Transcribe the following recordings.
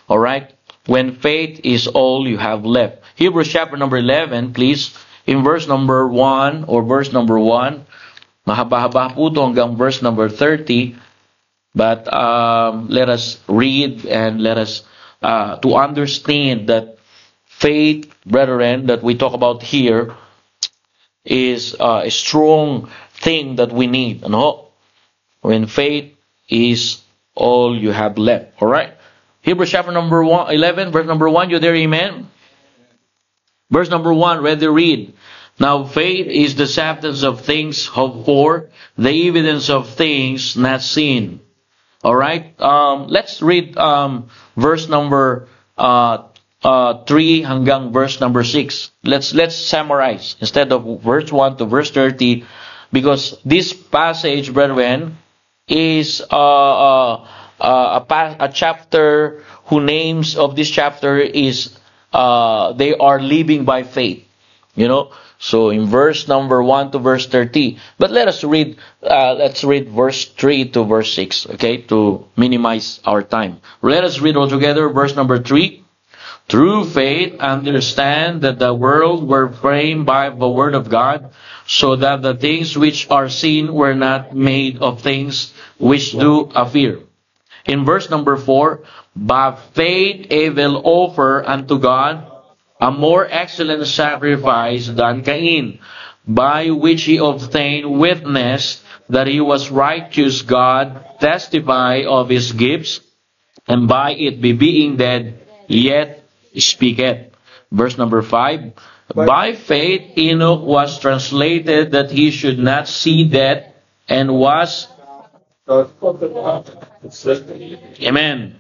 All right? When faith is all you have left. Hebrews chapter number 11, please. In verse number 1 or verse number 1. Mahaba-haba po ito hanggang verse number 30. But let us read and let us to understand that faith, brethren, that we talk about here is a strong thing that we need. No? When faith is all you have left. All right? Hebrews chapter number 11, verse number 1. You there, amen? Verse number 1, ready read. Now faith is the substance of things hoped for, the evidence of things not seen. All right? Let's read verse number 3 hanggang verse number 6. Let's summarize instead of verse 1 to verse 30, because this passage, brethren, is a chapter whose names of this chapter is they are living by faith. You know, so in verse number 1 to verse 30. But let's read verse 3 to verse 6, okay, to minimize our time. Let us read all together verse number 3. Through faith understand that the world were framed by the word of God, so that the things which are seen were not made of things which do appear. In verse number 4, by faith Abel offered unto God a more excellent sacrifice than Cain, by which he obtained witness that he was righteous, God testify of his gifts, and by it being dead, yet speaketh. Verse number 5, by faith Enoch was translated that he should not see death, and was... Amen.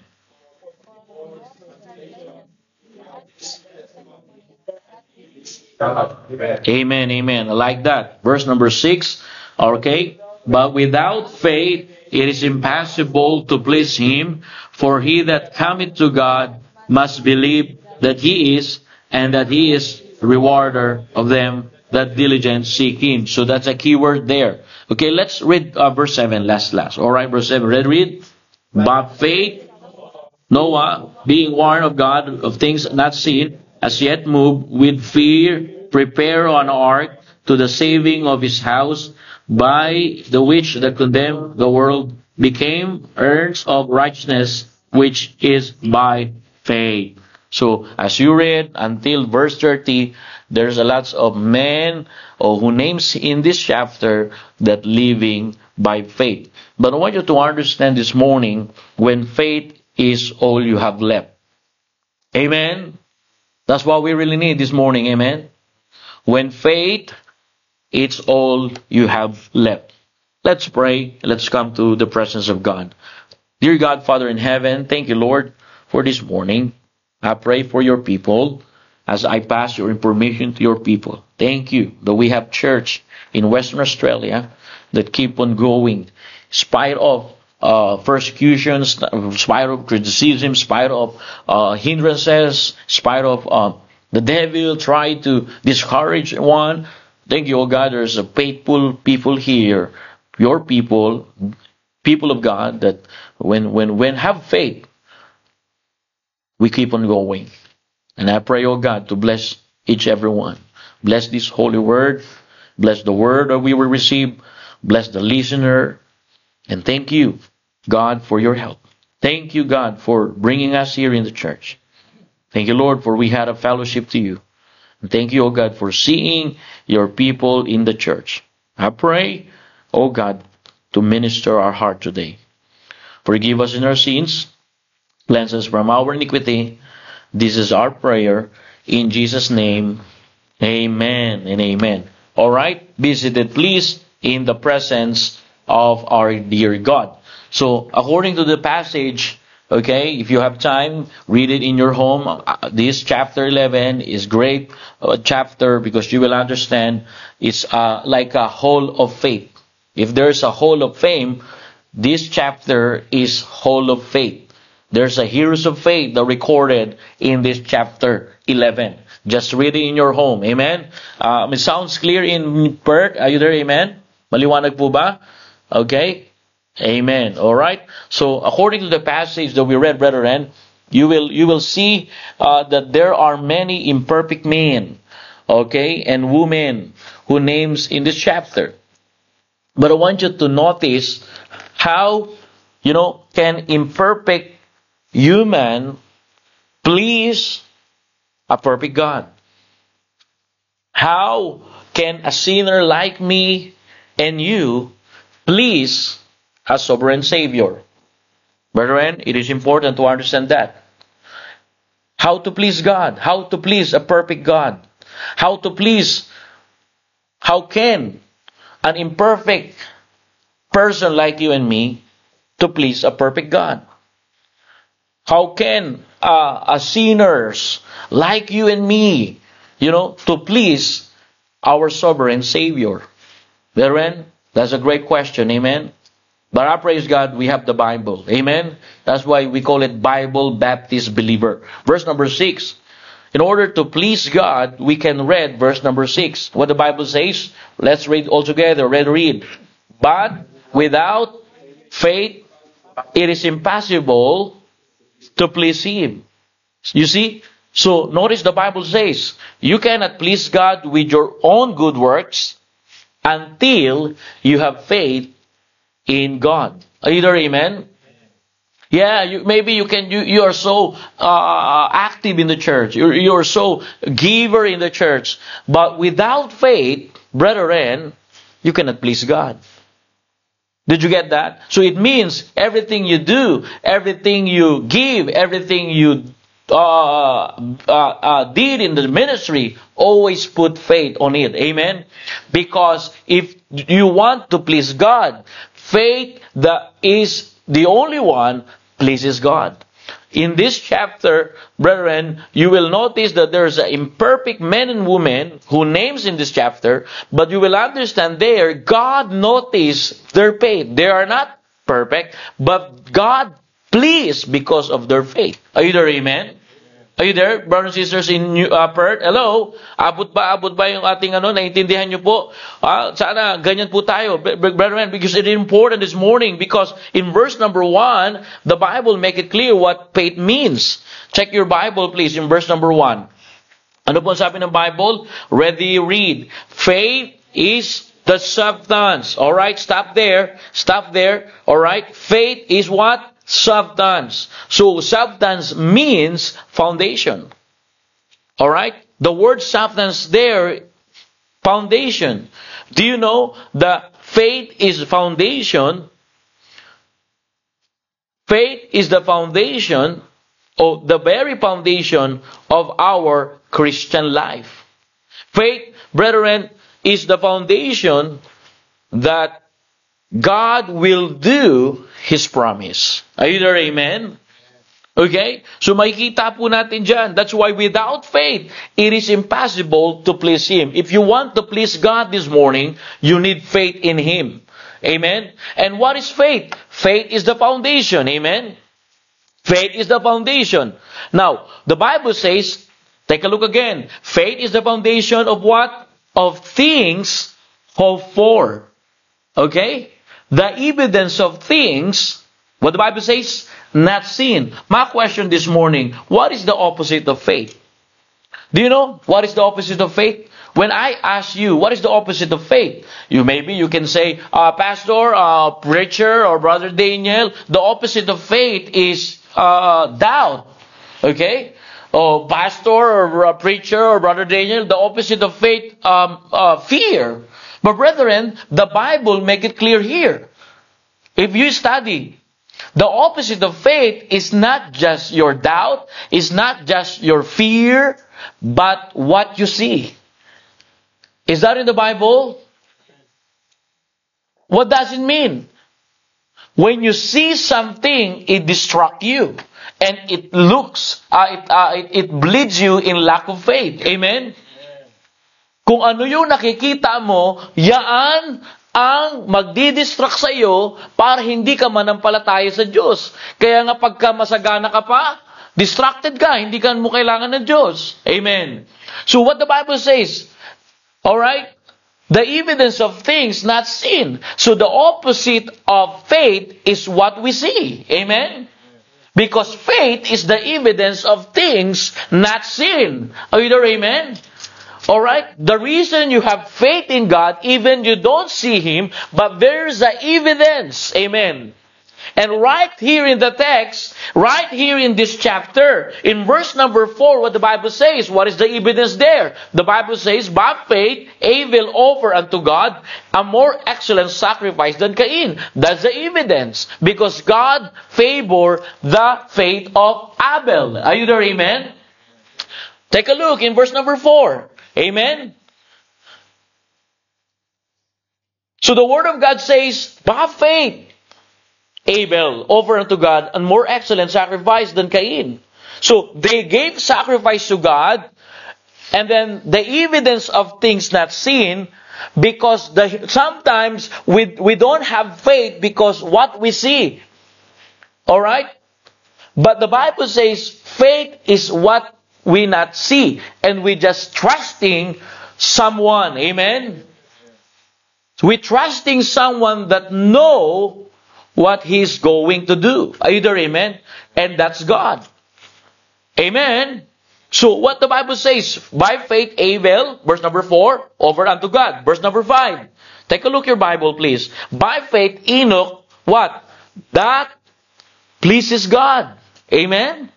Amen, amen. I like that. Verse number 6. Okay. But without faith it is impossible to please him, for he that cometh to God must believe that he is, and that he is rewarder of them that diligent seek him. So that's a key word there. Okay, let's read verse 7 last. Alright, verse 7. Read. By faith Noah, being warned of God of things not seen, as yet moved with fear, prepare an ark to the saving of his house, by the which the condemned the world became heirs of righteousness, which is by faith. So, as you read until verse 30, there's a lots of men who names in this chapter that living by faith. But I want you to understand this morning, when faith is all you have left. Amen? That's what we really need this morning, amen? When faith, it's all you have left. Let's pray. Let's come to the presence of God. Dear God, Father in heaven, thank you, Lord, for this morning. I pray for your people as I pass your information to your people. Thank you that we have church in Western Australia that keep on going, in spite of persecutions, in spite of criticism, in spite of hindrances, in spite of the devil try to discourage one. Thank you, oh God, there's a faithful people here, your people of God, that when have faith, we keep on going. And I pray, oh God, to bless each everyone. Bless this holy word. Bless the word that we will receive. Bless the listener. And thank you, God, for your help. Thank you, God, for bringing us here in the church. Thank you, Lord, for we had a fellowship to you. And thank you, oh God, for seeing your people in the church. I pray, oh God, to minister our heart today. Forgive us in our sins. Cleanse us from our iniquity. This is our prayer. In Jesus' name, amen and amen. All right, be seated, please, in the presence of our dear God. So, according to the passage, okay, if you have time, read it in your home. This chapter 11 is great chapter, because you will understand it's like a hall of faith. If there's a hall of fame, this chapter is hall of faith. There's a heroes of faith that recorded in this chapter 11. Just read it in your home. Amen? It sounds clear in Perth. Are you there? Amen? Maliwanag po ba? Okay? Amen. Alright? So, according to the passage that we read, brethren, you will see that there are many imperfect men, okay, and women who names in this chapter. But I want you to notice how, can imperfect human please a perfect God? How can a sinner like me and you please a sovereign Savior? Brethren, it is important to understand that. How to please God? How to please a perfect God? How can an imperfect person like you and me to please a perfect God? How can a sinners like you and me, to please our sovereign Savior? Brethren, that's a great question, amen? But I praise God, we have the Bible, amen? That's why we call it Bible Baptist Believer. Verse number 6. In order to please God, we can read verse number 6. What the Bible says, let's read all together. Read. But without faith, it is impossible to please Him. You see? So notice the Bible says, you cannot please God with your own good works until you have faith in God. Are you there, amen? Yeah, you are so active in the church. You are so giver in the church. But without faith, brethren, you cannot please God. Did you get that? So it means everything you do, everything you give, everything you did in the ministry, always put faith on it. Amen? Because if you want to please God, faith that is the only one pleases God. In this chapter, brethren, you will notice that there's an imperfect men and women who names in this chapter, but you will understand there, God noticed their faith. They are not perfect, but God pleased because of their faith. Are you there, amen? Are you there, brothers and sisters in Perth? Hello? Abot ba yung ating naiintindihan nyo po? Sana ganyan po tayo, brethren, because it is important this morning, because in verse number 1, the Bible make it clear what faith means. Check your Bible, please, in verse number 1. Ano po sabi ng Bible? Ready, read. Faith is the substance. Alright, stop there. Alright, faith is what? Substance. So substance means foundation. Alright? The word substance there, foundation. Do you know that faith is foundation? Faith is the foundation, or the very foundation of our Christian life. Faith, brethren, is the foundation that God will do His promise. Are you there, amen? Okay? So makikita po natin dyan. That's why without faith, it is impossible to please Him. If you want to please God this morning, you need faith in Him. Amen? And what is faith? Faith is the foundation. Amen? Faith is the foundation. Now, the Bible says, take a look again. Faith is the foundation of what? Of things hoped for. Okay? The evidence of things, what the Bible says, not seen. My question this morning, what is the opposite of faith? Do you know what is the opposite of faith? When I ask you, what is the opposite of faith? Maybe you can say, Pastor, preacher, or Brother Daniel, the opposite of faith is doubt. Okay? Or Pastor, or preacher, or Brother Daniel, the opposite of faith, fear. But brethren, the Bible make it clear here. If you study, the opposite of faith is not just your doubt, is not just your fear, but what you see. Is that in the Bible? What does it mean? When you see something, it distracts you. And it looks, it bleeds you in lack of faith. Amen? Kung ano yung nakikita mo, yaan ang magdidistract sa iyo para hindi ka manampalataya sa Diyos. Kaya nga pagka masagana ka pa, distracted ka, hindi ka mo kailangan ng Diyos. Amen. So what the Bible says, alright, the evidence of things not seen. So the opposite of faith is what we see. Amen. Because faith is the evidence of things not seen. Are you there? Amen? Alright? The reason you have faith in God, even you don't see Him, but there's the evidence. Amen? And right here in the text, right here in this chapter, in verse number 4, what the Bible says, what is the evidence there? The Bible says, by faith, Abel offered unto God a more excellent sacrifice than Cain. That's the evidence. Because God favored the faith of Abel. Are you there? Amen? Take a look in verse number 4. Amen? So the Word of God says, by faith, Abel offered unto God a more excellent sacrifice than Cain. So they gave sacrifice to God, and then the evidence of things not seen, because sometimes we don't have faith because what we see. Alright? But the Bible says faith is what we not see, and we just trusting someone. Amen? We're trusting someone that know what He's going to do. Either amen? And that's God. Amen? So what the Bible says, by faith Abel, verse number 4, offered unto God. Verse number 5. Take a look your Bible, please. By faith Enoch, what? That pleases God. Amen?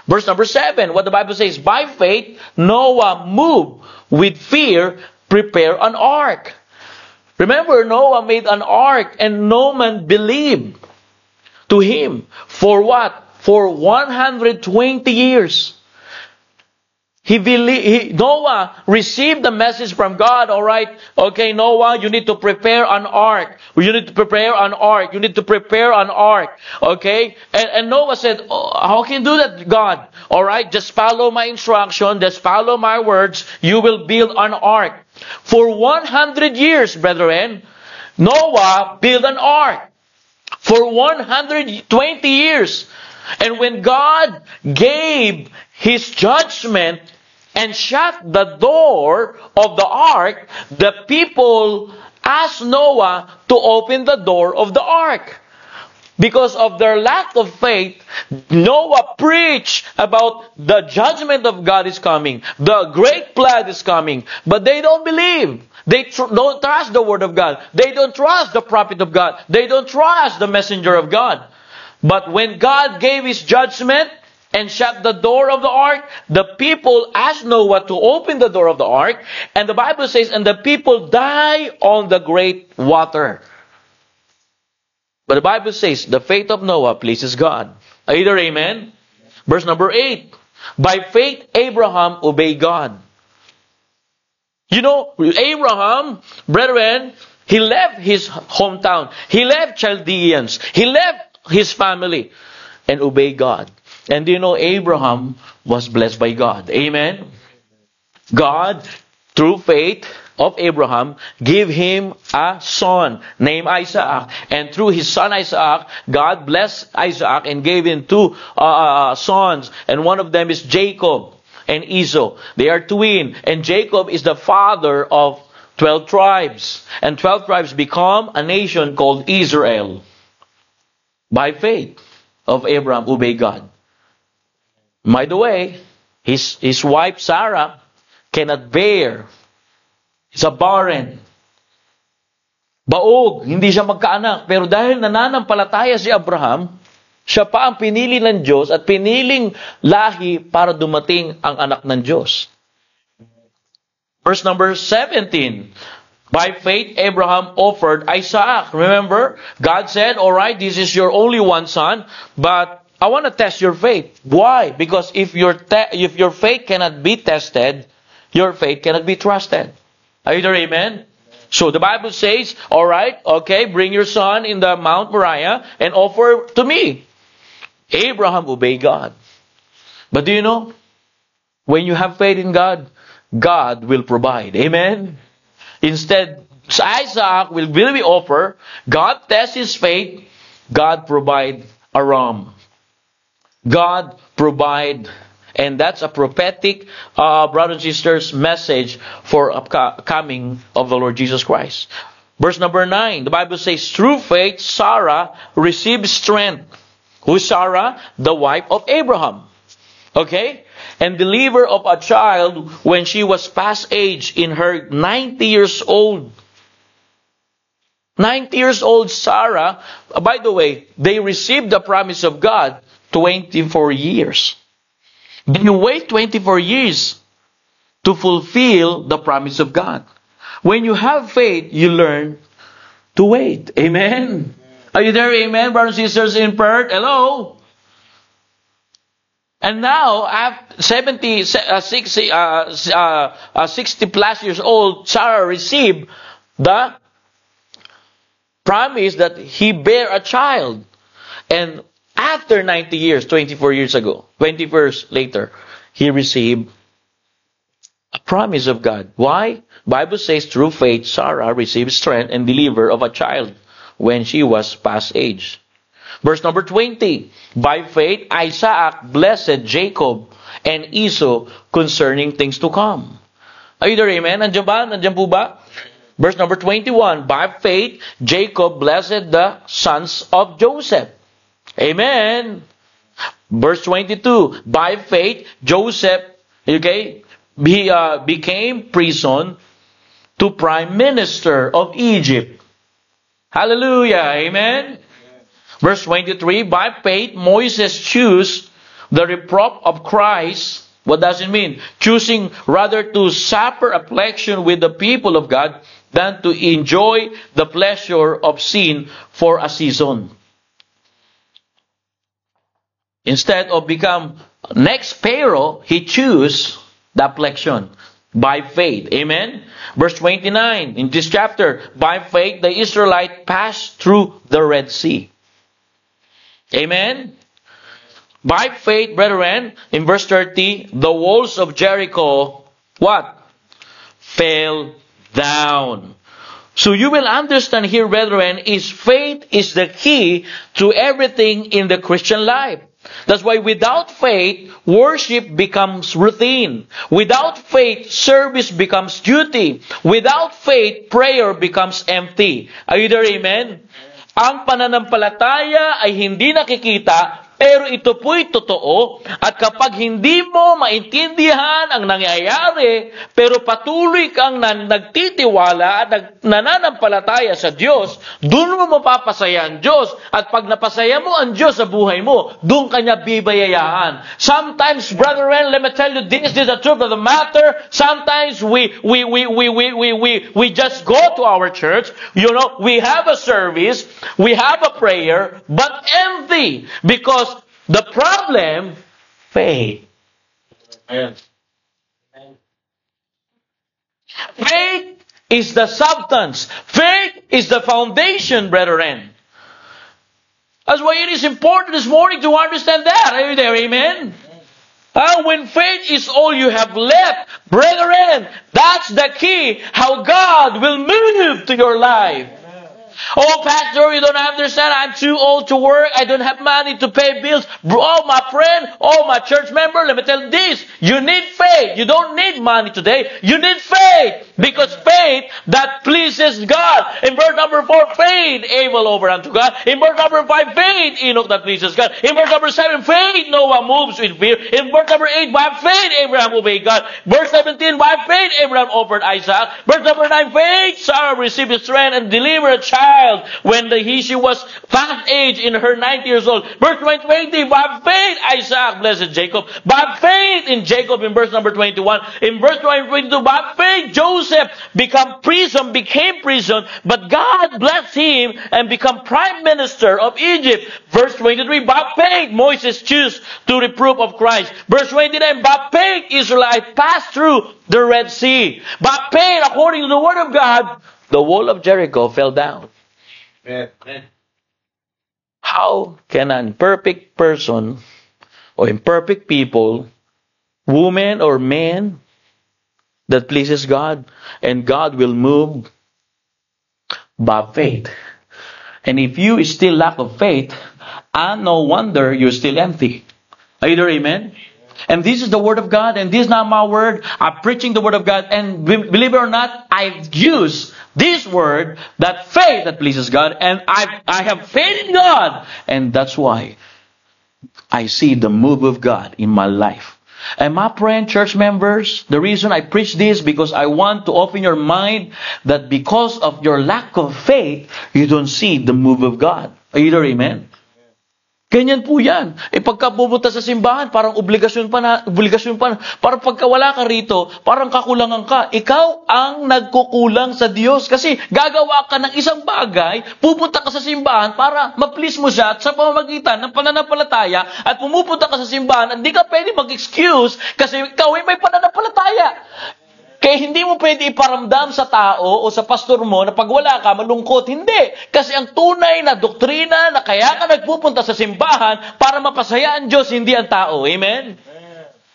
Verse number 7, what the Bible says, by faith Noah moved with fear, prepare an ark. Remember, Noah made an ark and no man believed to him. For what? For 120 years. Noah received the message from God, alright, okay, Noah, you need to prepare an ark. You need to prepare an ark. You need to prepare an ark. Okay? And Noah said, oh, how can you do that, God? Alright, just follow my instruction, just follow my words, you will build an ark. For 100 years, brethren, Noah built an ark. For 120 years. And when God gave His judgment and shut the door of the ark, the people asked Noah to open the door of the ark. Because of their lack of faith, Noah preached about the judgment of God is coming. The great flood is coming. But they don't believe. They don't trust the Word of God. They don't trust the prophet of God. They don't trust the messenger of God. But when God gave His judgment and shut the door of the ark, the people asked Noah to open the door of the ark. And the Bible says, and the people die on the great water. But the Bible says, the faith of Noah pleases God. Either amen? Verse number 8. By faith, Abraham obeyed God. You know, Abraham, brethren, he left his hometown. He left Chaldeans. He left his family and obeyed God. And you know, Abraham was blessed by God. Amen? God, through faith of Abraham, gave him a son named Isaac. And through his son Isaac, God blessed Isaac and gave him two sons. And one of them is Jacob and Esau. They are twin. And Jacob is the father of 12 tribes. And 12 tribes become a nation called Israel. By faith of Abraham, obey God. By the way, his wife Sarah cannot bear. It's a barren. Baog, hindi siya magkaanak. Pero dahil nananampalataya si Abraham, siya pa ang pinili ng Diyos at piniling lahi para dumating ang anak ng Diyos. Verse number 17. By faith, Abraham offered Isaac. Remember, God said, alright, this is your only one son, but I want to test your faith. Why? Because if your faith cannot be tested, your faith cannot be trusted. Are you there? Amen? So the Bible says, alright, okay, bring your son in the Mount Moriah and offer to me. Abraham obeyed God. But do you know? When you have faith in God, God will provide. Amen? Instead, Isaac will be offered. God tests his faith. God provide a ram. God provide. And that's a prophetic, brothers and sisters, message for coming of the Lord Jesus Christ. Verse number 9, the Bible says, through faith, Sarah received strength Who's Sarah? The wife of Abraham. Okay? And deliver of a child when she was past age in her 90 years old. 90 years old Sarah, by the way, they received the promise of God 24 years. Then you wait 24 years to fulfill the promise of God. When you have faith, you learn to wait. Amen? Are you there? Amen, brothers and sisters in Perth? Hello? And now, after 60 plus years old, Sarah received the promise that he bear a child. And after 90 years, 24 years ago, 20 years later, he received a promise of God. Why? Bible says, through faith, Sarah received strength and deliver of a child when she was past age. Verse number 20. By faith, Isaac blessed Jacob and Esau concerning things to come. Are you there? Amen? Nandiyan ba? Nandiyan po ba? Verse number 21. By faith, Jacob blessed the sons of Joseph. Amen. Verse 22. By faith, Joseph, okay, he became prison to prime minister of Egypt. Hallelujah. Amen. Verse 23. By faith, Moses chose the reproof of Christ. What does it mean? Choosing rather to suffer affliction with the people of God than to enjoy the pleasure of sin for a season. Instead of become next Pharaoh, he chose the affliction by faith. Amen? Verse 29, in this chapter, by faith the Israelites passed through the Red Sea. Amen? By faith, brethren, in verse 30, the walls of Jericho, what? Fell down. So you will understand here, brethren, is faith is the key to everything in the Christian life. That's why without faith, worship becomes routine. Without faith, service becomes duty. Without faith, prayer becomes empty. Are you there? Amen? Ang pananampalataya ay hindi nakikita, pero ito po'y totoo. At kapag hindi mo maintindihan ang nangyayari, pero patuloy kang nagtitiwala at nananampalataya sa Diyos, doon mo mapapasaya ang Diyos. At pag napasaya mo ang Diyos sa buhay mo, doon kanya bibayayaan. Sometimes, brethren, let me tell you, this is the truth of the matter. Sometimes we just go to our church. You know, we have a service, we have a prayer, but empty. Because the problem, faith. Amen. Faith is the substance. Faith is the foundation, brethren. That's why it is important this morning to understand that. Are you there? Amen? When faith is all you have left, brethren, that's the key how God will move to your life. Oh, Pastor, you don't understand. I'm too old to work. I don't have money to pay bills. Oh, my friend. Oh, my church member. Let me tell you this. You need faith. You don't need money today. You need faith. Because faith that pleases God. In verse number 4, faith Abel over unto God. In verse number 5, faith Enoch that pleases God. In verse number 7, faith Noah moves with fear. In verse number 8, by faith Abraham obeyed God. Verse 17, by faith Abraham offered Isaac. Verse number 9, faith Sarah received strength and delivered a child when she was past age in her 90 years old. Verse 20, by faith Isaac blessed Jacob. By faith in Jacob in verse number 21. In verse 22, by faith Joseph became prison, but God blessed him and became prime minister of Egypt. Verse 23, by faith Moses chose to reproof of Christ. Verse 29, by faith Israelites passed through the Red Sea. By faith, according to the word of God, the wall of Jericho fell down. Amen. How can an imperfect person or imperfect people, woman or man, that pleases God, and God will move by faith? And if you still lack of faith, no wonder you're still empty. Are you there? Amen? And this is the Word of God, and this is not my word. I'm preaching the Word of God, and believe it or not, I've used this word, that faith that pleases God, and I have faith in God, and that's why I see the move of God in my life. And my friend, church members, the reason I preach this because I want to open your mind that because of your lack of faith, you don't see the move of God. Are you there, amen? Ganyan po yan. Pagka pumunta sa simbahan, parang obligasyon pa na. Parang pagka wala ka rito, parang kakulangan ka. Ikaw ang nagkukulang sa Diyos. Kasi gagawa ka ng isang bagay, pupunta ka sa simbahan para ma-please mo siya at sa pamamagitan ng pananampalataya at pumupunta ka sa simbahan at di ka pwede mag-excuse kasi ikaw ay may pananampalataya. Kaya hindi mo pwede iparamdam sa tao o sa pastor mo na pag wala ka, malungkot. Hindi. Kasi ang tunay na doktrina na kaya ka nagpupunta sa simbahan para mapasaya ang Diyos, hindi ang tao. Amen?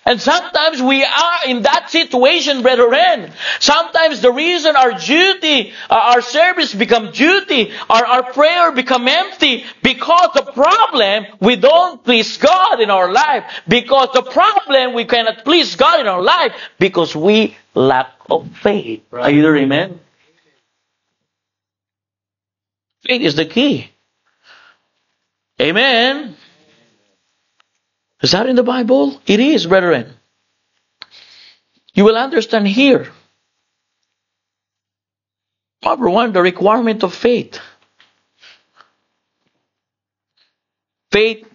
And sometimes we are in that situation, brethren. Sometimes the reason our duty, our service become duty, our prayer become empty, because the problem, we don't please God in our life. Because the problem, we cannot please God in our life because we lack of faith. Are you there, amen? Faith is the key. Amen? Is that in the Bible? It is, brethren. You will understand here. Number one, the requirement of faith. Faith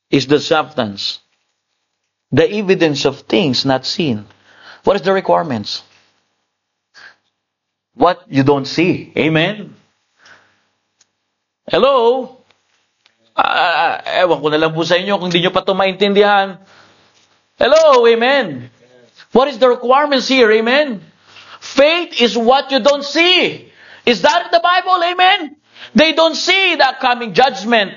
is the substance, the evidence of things not seen. What is the requirements? What you don't see. Amen? Hello? Ewan ko na lang po sa inyo kung hindi nyo pa ito maintindihan. Hello, amen. What is the requirements here, amen? Faith is what you don't see. Is that in the Bible, amen? They don't see that coming judgment.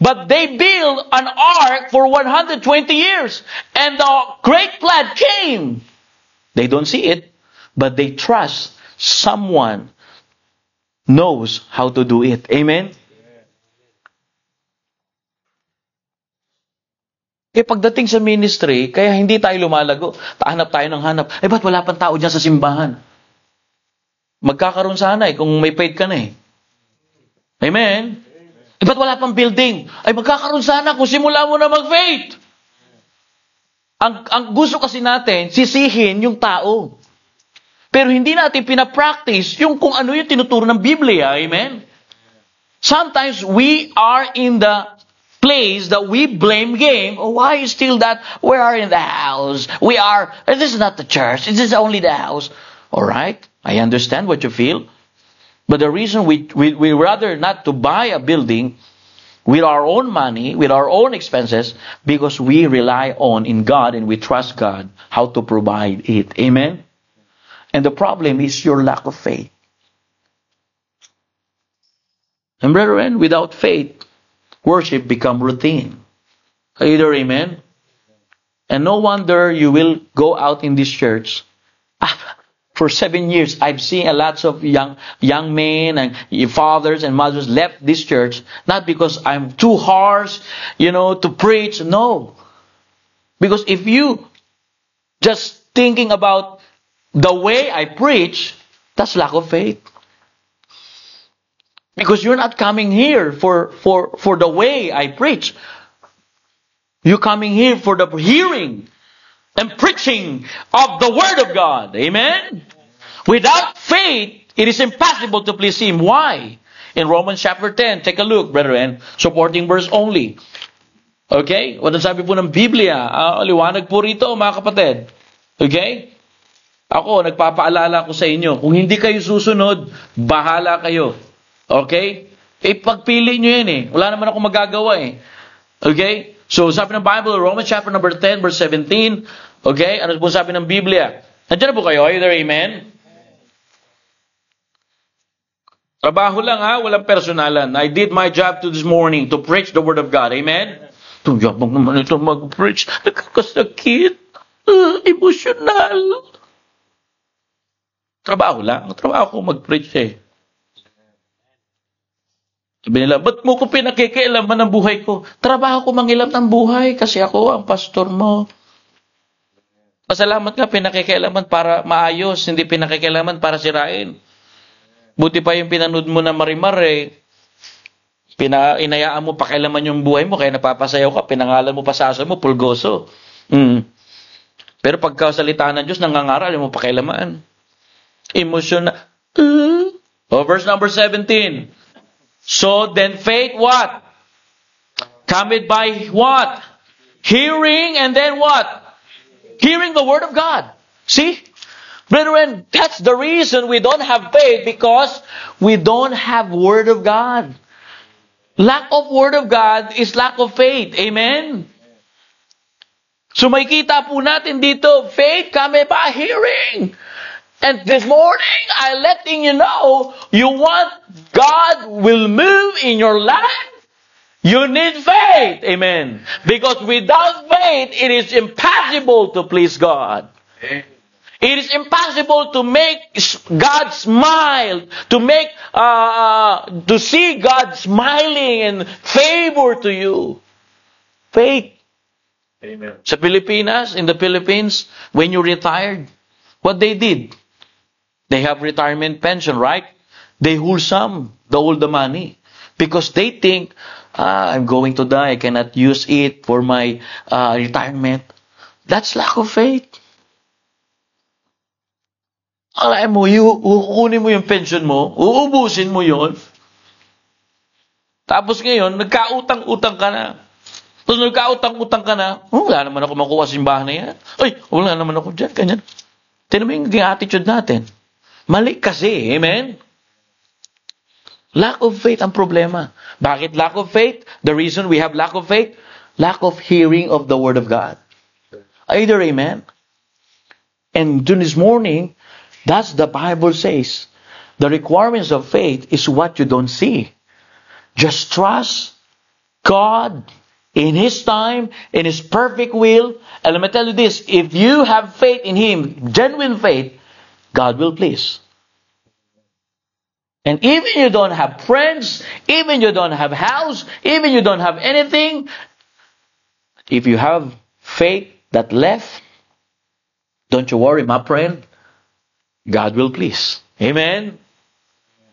But they built an ark for 120 years. And the great flood came. They don't see it, but they trust someone knows how to do it. Amen? Pagdating sa ministry, kaya hindi tayo lumalago. Hanap tayo ng hanap. Ba't wala pang tao dyan sa simbahan? Magkakaroon sana kung may faith ka na eh. Amen? Ba't wala pang building? Magkakaroon sana kung simula mo na mag-faith. Ang gusto kasi natin, sisihin yung tao. Pero hindi natin pinapractice yung kung ano yung tinuturo ng Biblia. Amen? Sometimes we are in the place that we blame game. Oh, why is still that? We are in the house. This is not the church. This is only the house. All right. I understand what you feel. But the reason we rather not to buy a building with our own money, with our own expenses, because we rely on in God and we trust God how to provide it. Amen? And the problem is your lack of faith. And brethren, without faith, worship become routine. Either amen? And no wonder you will go out in this church. For 7 years, I've seen a lots of young men and fathers and mothers left this church, not because I'm too harsh, to preach. No. Because if you just thinking about the way I preach, that's lack of faith. Because you're not coming here for the way I preach. You're coming here for the hearing and preaching of the Word of God. Amen? Without faith, it is impossible to please Him. Why? In Romans chapter 10, take a look, brethren, supporting verse only. Okay? What ang sabi po ng Biblia? Liwanag po rito, mga kapatid. Okay? Ako, nagpapaalala ko sa inyo, kung hindi kayo susunod, bahala kayo. Okay? Pagpili nyo yan eh. Wala naman ako magagawa eh. Okay? So, sabi ng Bible, Romans chapter number 10, verse 17. Okay? Ano po sabi ng Biblia? Nandiyan na po kayo? Either amen? Trabaho lang ha, walang personalan. I did my job this morning to preach the Word of God. Amen? Tuyabang naman ito mag-preach. Nakakasakit. Emotional. Trabaho lang. Trabaho ko mag-preach eh. Sabi nila, ba't mo ko pinakikialaman ng buhay ko? Trabaho ko mangilap ng buhay kasi ako ang pastor mo. Pasalamat ka, pinakikialaman para maayos, hindi pinakikialaman para sirain. Buti pa yung pinanood mo na Marimar eh. Inayaan mo pakialaman yung buhay mo, kaya napapasayaw ka, pinangalan mo pa sa asa mo, pulgoso. Pero pagkasalita ng Diyos, nangangaral mo pakialaman. Emotion na. Verse number 17. So then faith what? Cometh by what? Hearing, and then what? Hearing the word of God. See? Brethren, that's the reason we don't have faith, because we don't have word of God. Lack of word of God is lack of faith. Amen? So makikita po natin dito, faith cometh by hearing. And this morning, I'm letting you know, you want God will move in your life, you need faith. Amen. Because without faith, it is impossible to please God. It is impossible to make God smile, to see God smiling and favor to you. Faith. Amen. Sa Pilipinas, in the Philippines, when you retired, what they did? They have retirement pension, right? They hold the money. Because they think, I'm going to die, I cannot use it for my retirement. That's lack of faith. Alam mo, kukunin mo yung pension mo, uubusin mo yon. Tapos ngayon, nagkautang-utang ka na. Tapos nagkautang-utang ka na, wala naman ako makuha sa simbahan na yan. Ay, wala naman ako dyan, ganyan. Tignan mo yung attitude natin. Mali kasi, amen? Lack of faith ang problema. Bakit lack of faith? The reason we have lack of faith, lack of hearing of the Word of God. Either amen? And this morning, that's the Bible says. The requirements of faith is what you don't see. Just trust God in His time, in His perfect will. And let me tell you this, if you have faith in Him, genuine faith, God will please. And even you don't have friends, even you don't have house, even you don't have anything, if you have faith that left, don't you worry, my friend, God will please. Amen?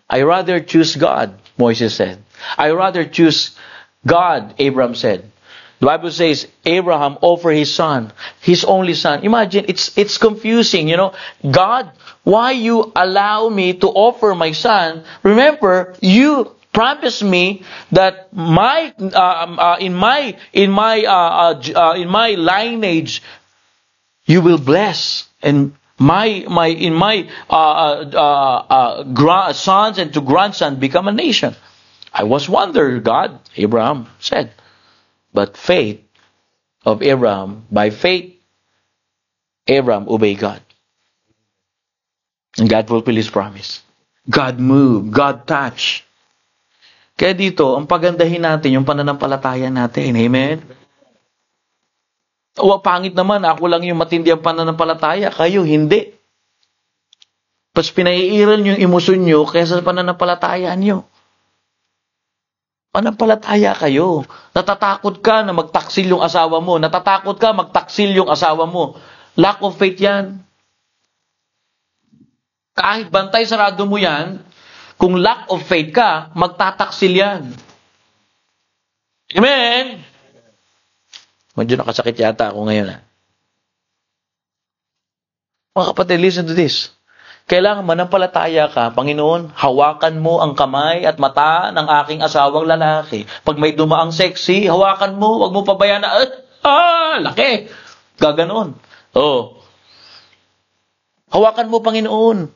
I rather choose God, Moses said. I rather choose God, Abraham said. The Bible says Abraham offered his son, his only son. Imagine, it's confusing, God, why you allow me to offer my son? Remember, you promised me that in my lineage you will bless, and in my sons and to grandson become a nation. I was wonder, God, Abraham said. But faith of Abraham, by faith, Abraham obeyed God. And God fulfilled His promise. God moved, God touched. Kaya dito, ang pagandahin natin yung pananampalataya natin. Amen? O pangit naman, ako lang yung matindi ang pananampalataya, kayo hindi. Pas pinaiiral nyo yung emosyon nyo kaysa sa pananampalataya nyo. Panampalataya kayo. Natatakot ka na magtaksil yung asawa mo. Natatakot ka magtaksil yung asawa mo. Lack of faith yan. Kahit bantay sarado mo yan, kung lack of faith ka, magtataksil yan. Amen? Medyo nakasakit yata ako ngayon. Mga kapatid, listen to this. Kailangan manampalataya ka, Panginoon, hawakan mo ang kamay at mata ng aking asawang lalaki. Pag may dumaang sexy, hawakan mo, wag mo pabayaan na, laki. Gaganon. Hawakan mo, Panginoon.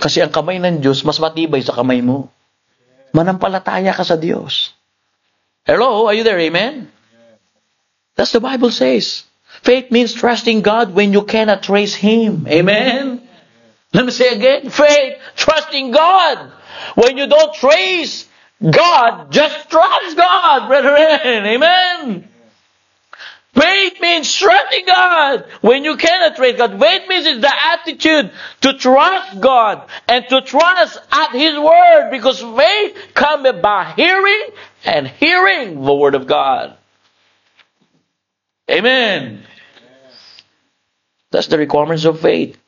Kasi ang kamay ng Diyos, mas matibay sa kamay mo. Manampalataya ka sa Diyos. Hello, are you there? Amen? That's the Bible says. Faith means trusting God when you cannot trace Him. Amen? Let me say again, faith, trusting God. When you don't trace God, just trust God, brethren. Amen? Faith means trusting God when you cannot trace God. Faith means it's the attitude to trust God and to trust at His Word, because faith comes by hearing and hearing the Word of God. Amen? That's the requirements of faith.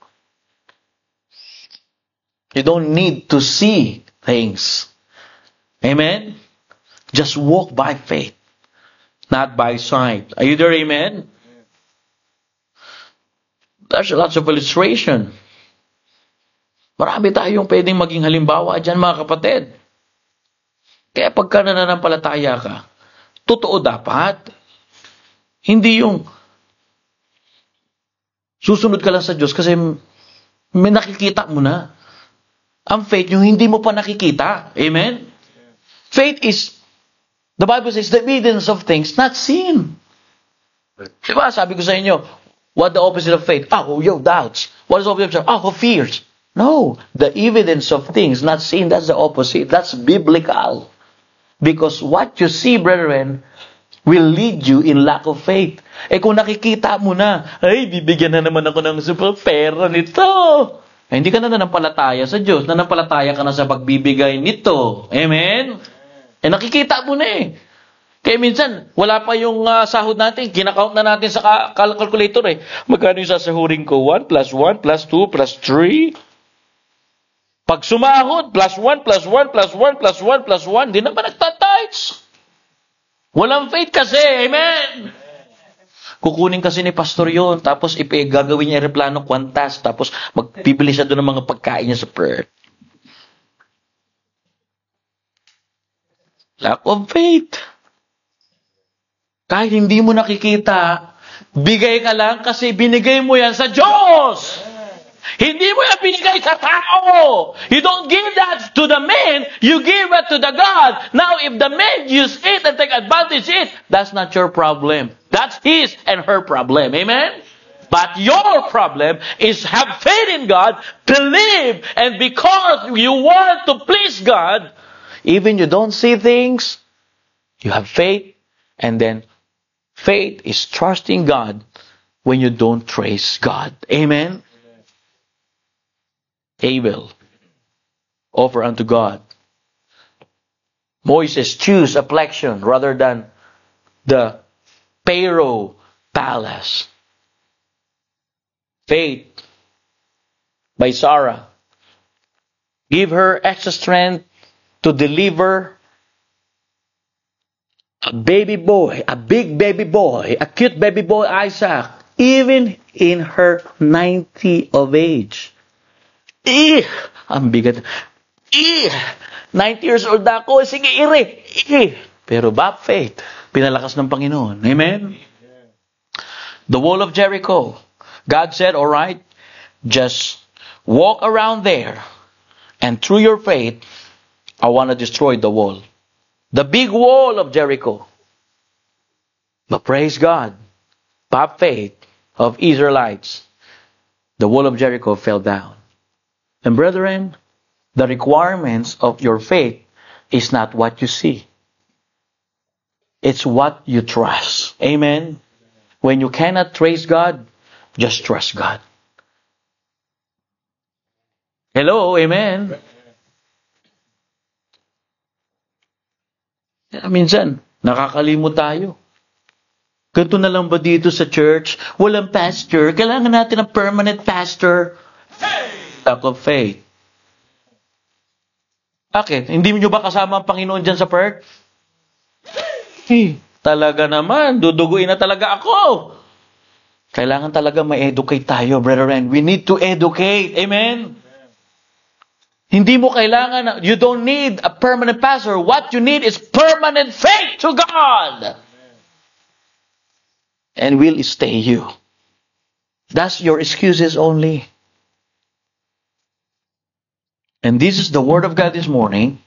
You don't need to see things. Amen? Just walk by faith, not by sight. Are you there, amen? There's lots of illustration. Marami tayong pwedeng maging halimbawa dyan, mga kapatid. Kaya pagka nananampalataya ka, totoo dapat. Hindi yung susunod ka lang sa Diyos kasi may nakikita mo na. Ang faith yung hindi mo pa nakikita. Amen? Faith is, the Bible says, the evidence of things not seen. Diba? Sabi ko sa inyo, what the opposite of faith? Your doubts. What is the opposite of faith? Fears. No, the evidence of things not seen, that's the opposite. That's biblical. Because what you see, brethren, will lead you in lack of faith. Kung nakikita mo na, bibigyan na naman ako ng super pera nito. Hindi ka na nanampalataya sa Diyos. Nanampalataya ka na sa pagbibigay nito. Amen? Nakikita mo na eh. Kaya minsan, wala pa yung sahod natin. Kinakount na natin sa calculator eh. Magkano yung sasahurin ko? 1 plus 1 plus 2 plus 3? Pag sumahod, plus 1 plus 1 plus 1 plus 1 plus 1, di naman nagtatights. Walang faith kasi. Amen? Kukunin kasi ni pastor yun, tapos gagawin niya aeroplano kwantas, tapos magpibili siya doon ng mga pagkain niya sa Perth. Lack of faith. Kahit hindi mo nakikita, bigay ka lang kasi binigay mo yan sa Diyos. Hindi mo yan binigay sa tao. You don't give that to the man, you give it to the God. Now, if the man use it and take advantage of it, that's not your problem. That's his and her problem. Amen? But your problem is have faith in God, believe, and because you want to please God, even you don't see things, you have faith, and then faith is trusting God when you don't trace God. Amen? Abel offer unto God. Moses choose affliction rather than the Pharaoh palace. Faith by Sarah. Give her extra strength to deliver a baby boy, a big baby boy, a cute baby boy, Isaac, even in her 90 of age. Ang bigat. 90 years old ako. Sige, Pero by faith, pinalakas ng Panginoon. Amen? The wall of Jericho. God said, all right, just walk around there. And through your faith, I want to destroy the wall. The big wall of Jericho. But praise God, by faith of Israelites, the wall of Jericho fell down. And brethren, the requirements of your faith is not what you see. It's what you trust. Amen? When you cannot trace God, just trust God. Hello? Amen? Minsan, nakakalimot tayo. Ganito na lang ba dito sa church? Walang pastor. Kailangan natin ng permanent pastor. Lack of faith. Bakit? Hindi nyo ba kasama ang Panginoon dyan sa Perth? Talaga naman, duduguin na talaga ako. Kailangan talaga ma-educate tayo, brethren. We need to educate. Amen? Hindi mo kailangan, you don't need a permanent pastor. What you need is permanent faith to God. And will stay you. That's your excuses only. And this is the word of God this morning,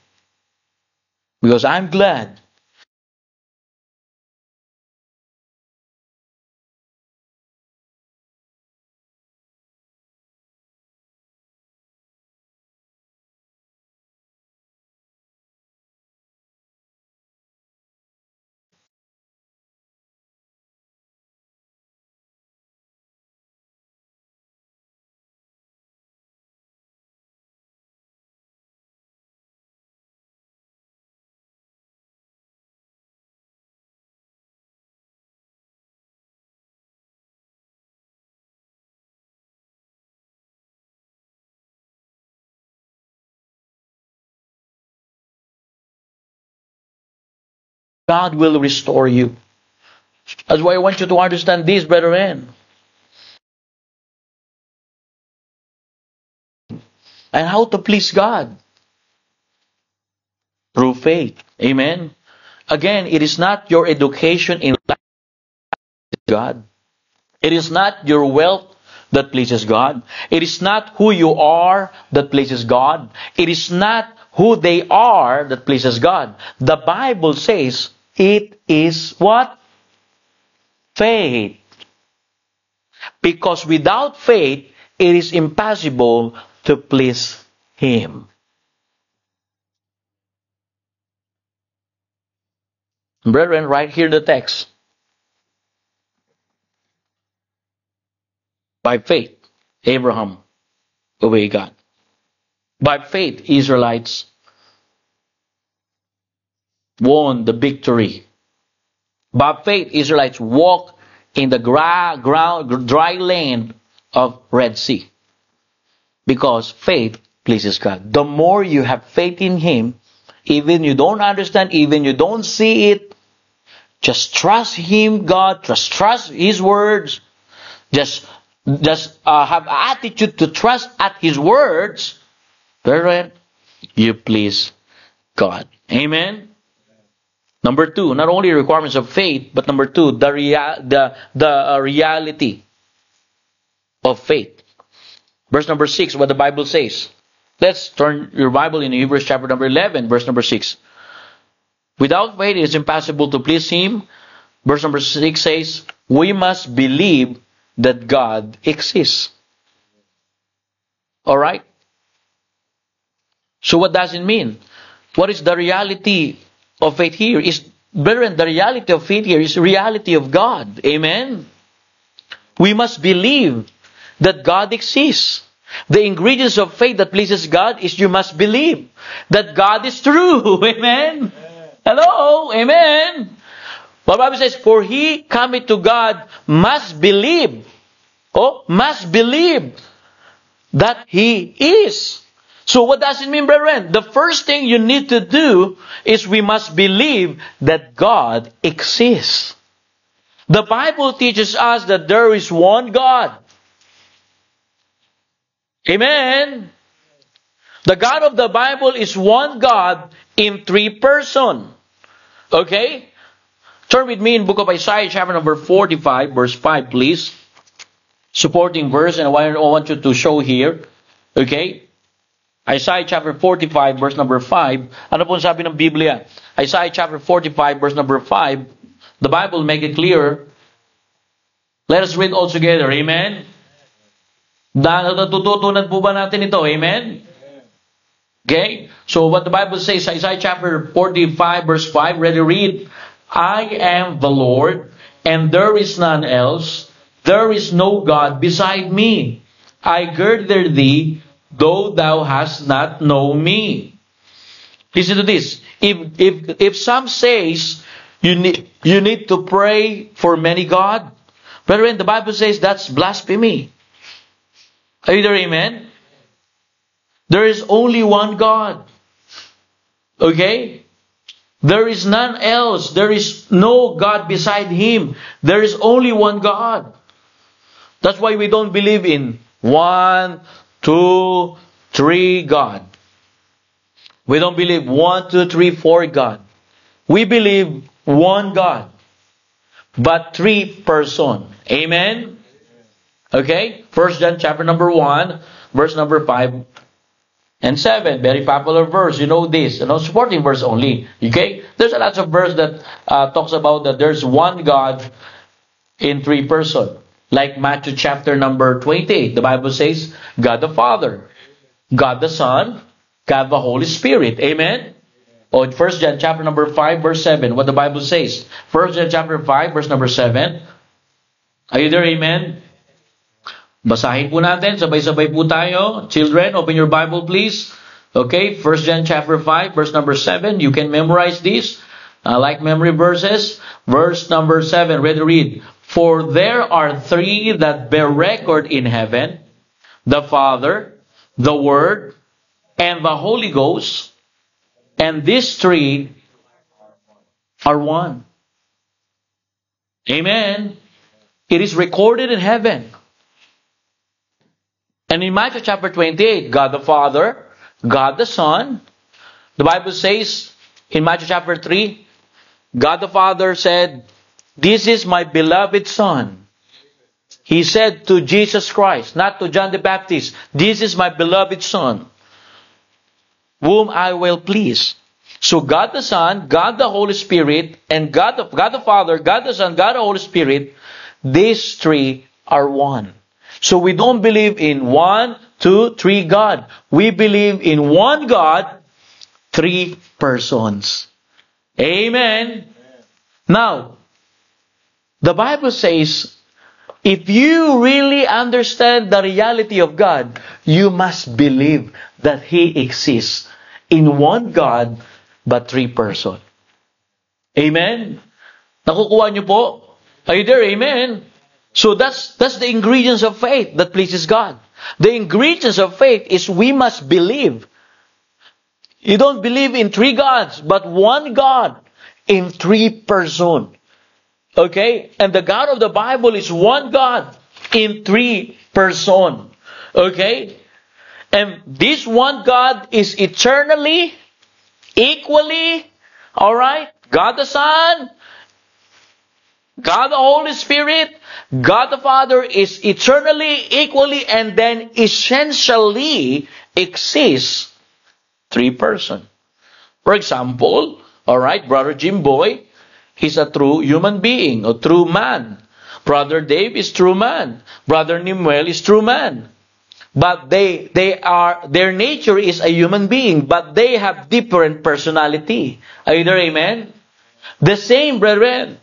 because I'm glad God will restore you. That's why I want you to understand this, brethren. And how to please God? Through faith. Amen. Again, it is not your education in life that pleases God. It is not your wealth that pleases God. It is not who you are that pleases God. It is not who they are that pleases God. The Bible says it is what? Faith. Because without faith, it is impossible to please Him. Brethren, right here in the text. By faith, Abraham obeyed God. By faith, Israelites won the victory. By faith, Israelites walked in the dry land of Red Sea. Because faith pleases God. The more you have faith in Him, even you don't understand, even you don't see it, just trust Him, God. Just trust His words. Just have attitude to trust at His words. Brethren, you please God. Amen. Number two, not only requirements of faith, but number two, the reality of faith. Verse number 6, what the Bible says. Let's turn your Bible in Hebrews chapter number 11, verse number 6. Without faith, it is impossible to please Him. Verse number 6 says, we must believe that God exists. Alright? So what does it mean? What is the reality of faith here? Brethren, the reality of faith here is the reality of God. Amen? We must believe that God exists. The ingredients of faith that pleases God is you must believe that God is true. Amen? Hello? Amen? The Bible says, for he coming to God must believe. Must believe that He is. So what does it mean, brethren? The first thing you need to do is we must believe that God exists. The Bible teaches us that there is one God. Amen. The God of the Bible is one God in three persons. Okay? Turn with me in book of Isaiah chapter number 45 verse 5 please. Supporting verse and I want you to show here. Okay? Isaiah chapter 45 verse number 5. Ano po sabi ng Biblia? Isaiah chapter 45 verse number 5. The Bible make it clear. Let us read all together. Amen? Natututunan po ba natin ito? Amen? Okay? So what the Bible says, Isaiah chapter 45 verse 5, ready read. I am the Lord, and there is none else. There is no God beside me. I girded thee, though thou hast not known me. Listen to this. If some says you need to pray for many God, brethren, the Bible says that's blasphemy. Are you there? Amen? There is only one God. Okay? There is none else. There is no God beside Him. There is only one God. That's why we don't believe in 1, 2, 3 God. We don't believe 1, 2, 3, 4 God. We believe one God, but 3 person. Amen? Okay? 1 John chapter number 1, verse number 5 and 7. Very popular verse. You know this. Supporting verse only. Okay? There's a lot of verse that talks about that there's one God in 3 person. Like Matthew chapter number 28. The Bible says, God the Father, God the Son, God the Holy Spirit. Amen? Or 1 John chapter number 5 verse 7. What the Bible says. 1 John chapter 5 verse number 7. Are you there? Amen? Basahin po natin. Sabay-sabay po tayo. Children, open your Bible please. Okay, 1 John chapter 5 verse number 7. You can memorize this. Like memory verses. Verse number 7. Ready to read. For there are 3 that bear record in heaven. The Father, the Word, and the Holy Ghost. And these 3 are one. Amen. It is recorded in heaven. And in Matthew chapter 28, God the Father, God the Son, the Bible says in Matthew chapter 3, God the Father said, "This is my beloved Son." He said to Jesus Christ, not to John the Baptist, "This is my beloved Son, whom I will please." So God the Son, God the Holy Spirit, and God the Father, God the Son, God the Holy Spirit, these three are one. So we don't believe in 1, 2, 3 God. We believe in one God, 3 persons. Amen. Now, the Bible says, if you really understand the reality of God, you must believe that He exists in one God, but 3 persons. Amen? Nakukuha niyo po? Are you there? Amen? So that's the ingredients of faith that pleases God. The ingredients of faith is we must believe. You don't believe in 3 gods, but one God in 3 persons. Okay? And the God of the Bible is one God in 3 persons. Okay? And this one God is eternally, equally, alright? God the Son, God the Holy Spirit, God the Father is eternally, equally, and then essentially exists 3 persons. For example, alright, Brother Jim Boy, he's a true human being, a true man. Brother Dave is true man. Brother Nimuel is true man. But their nature is a human being, but they have different personality. Are you there? Amen? The same, brethren.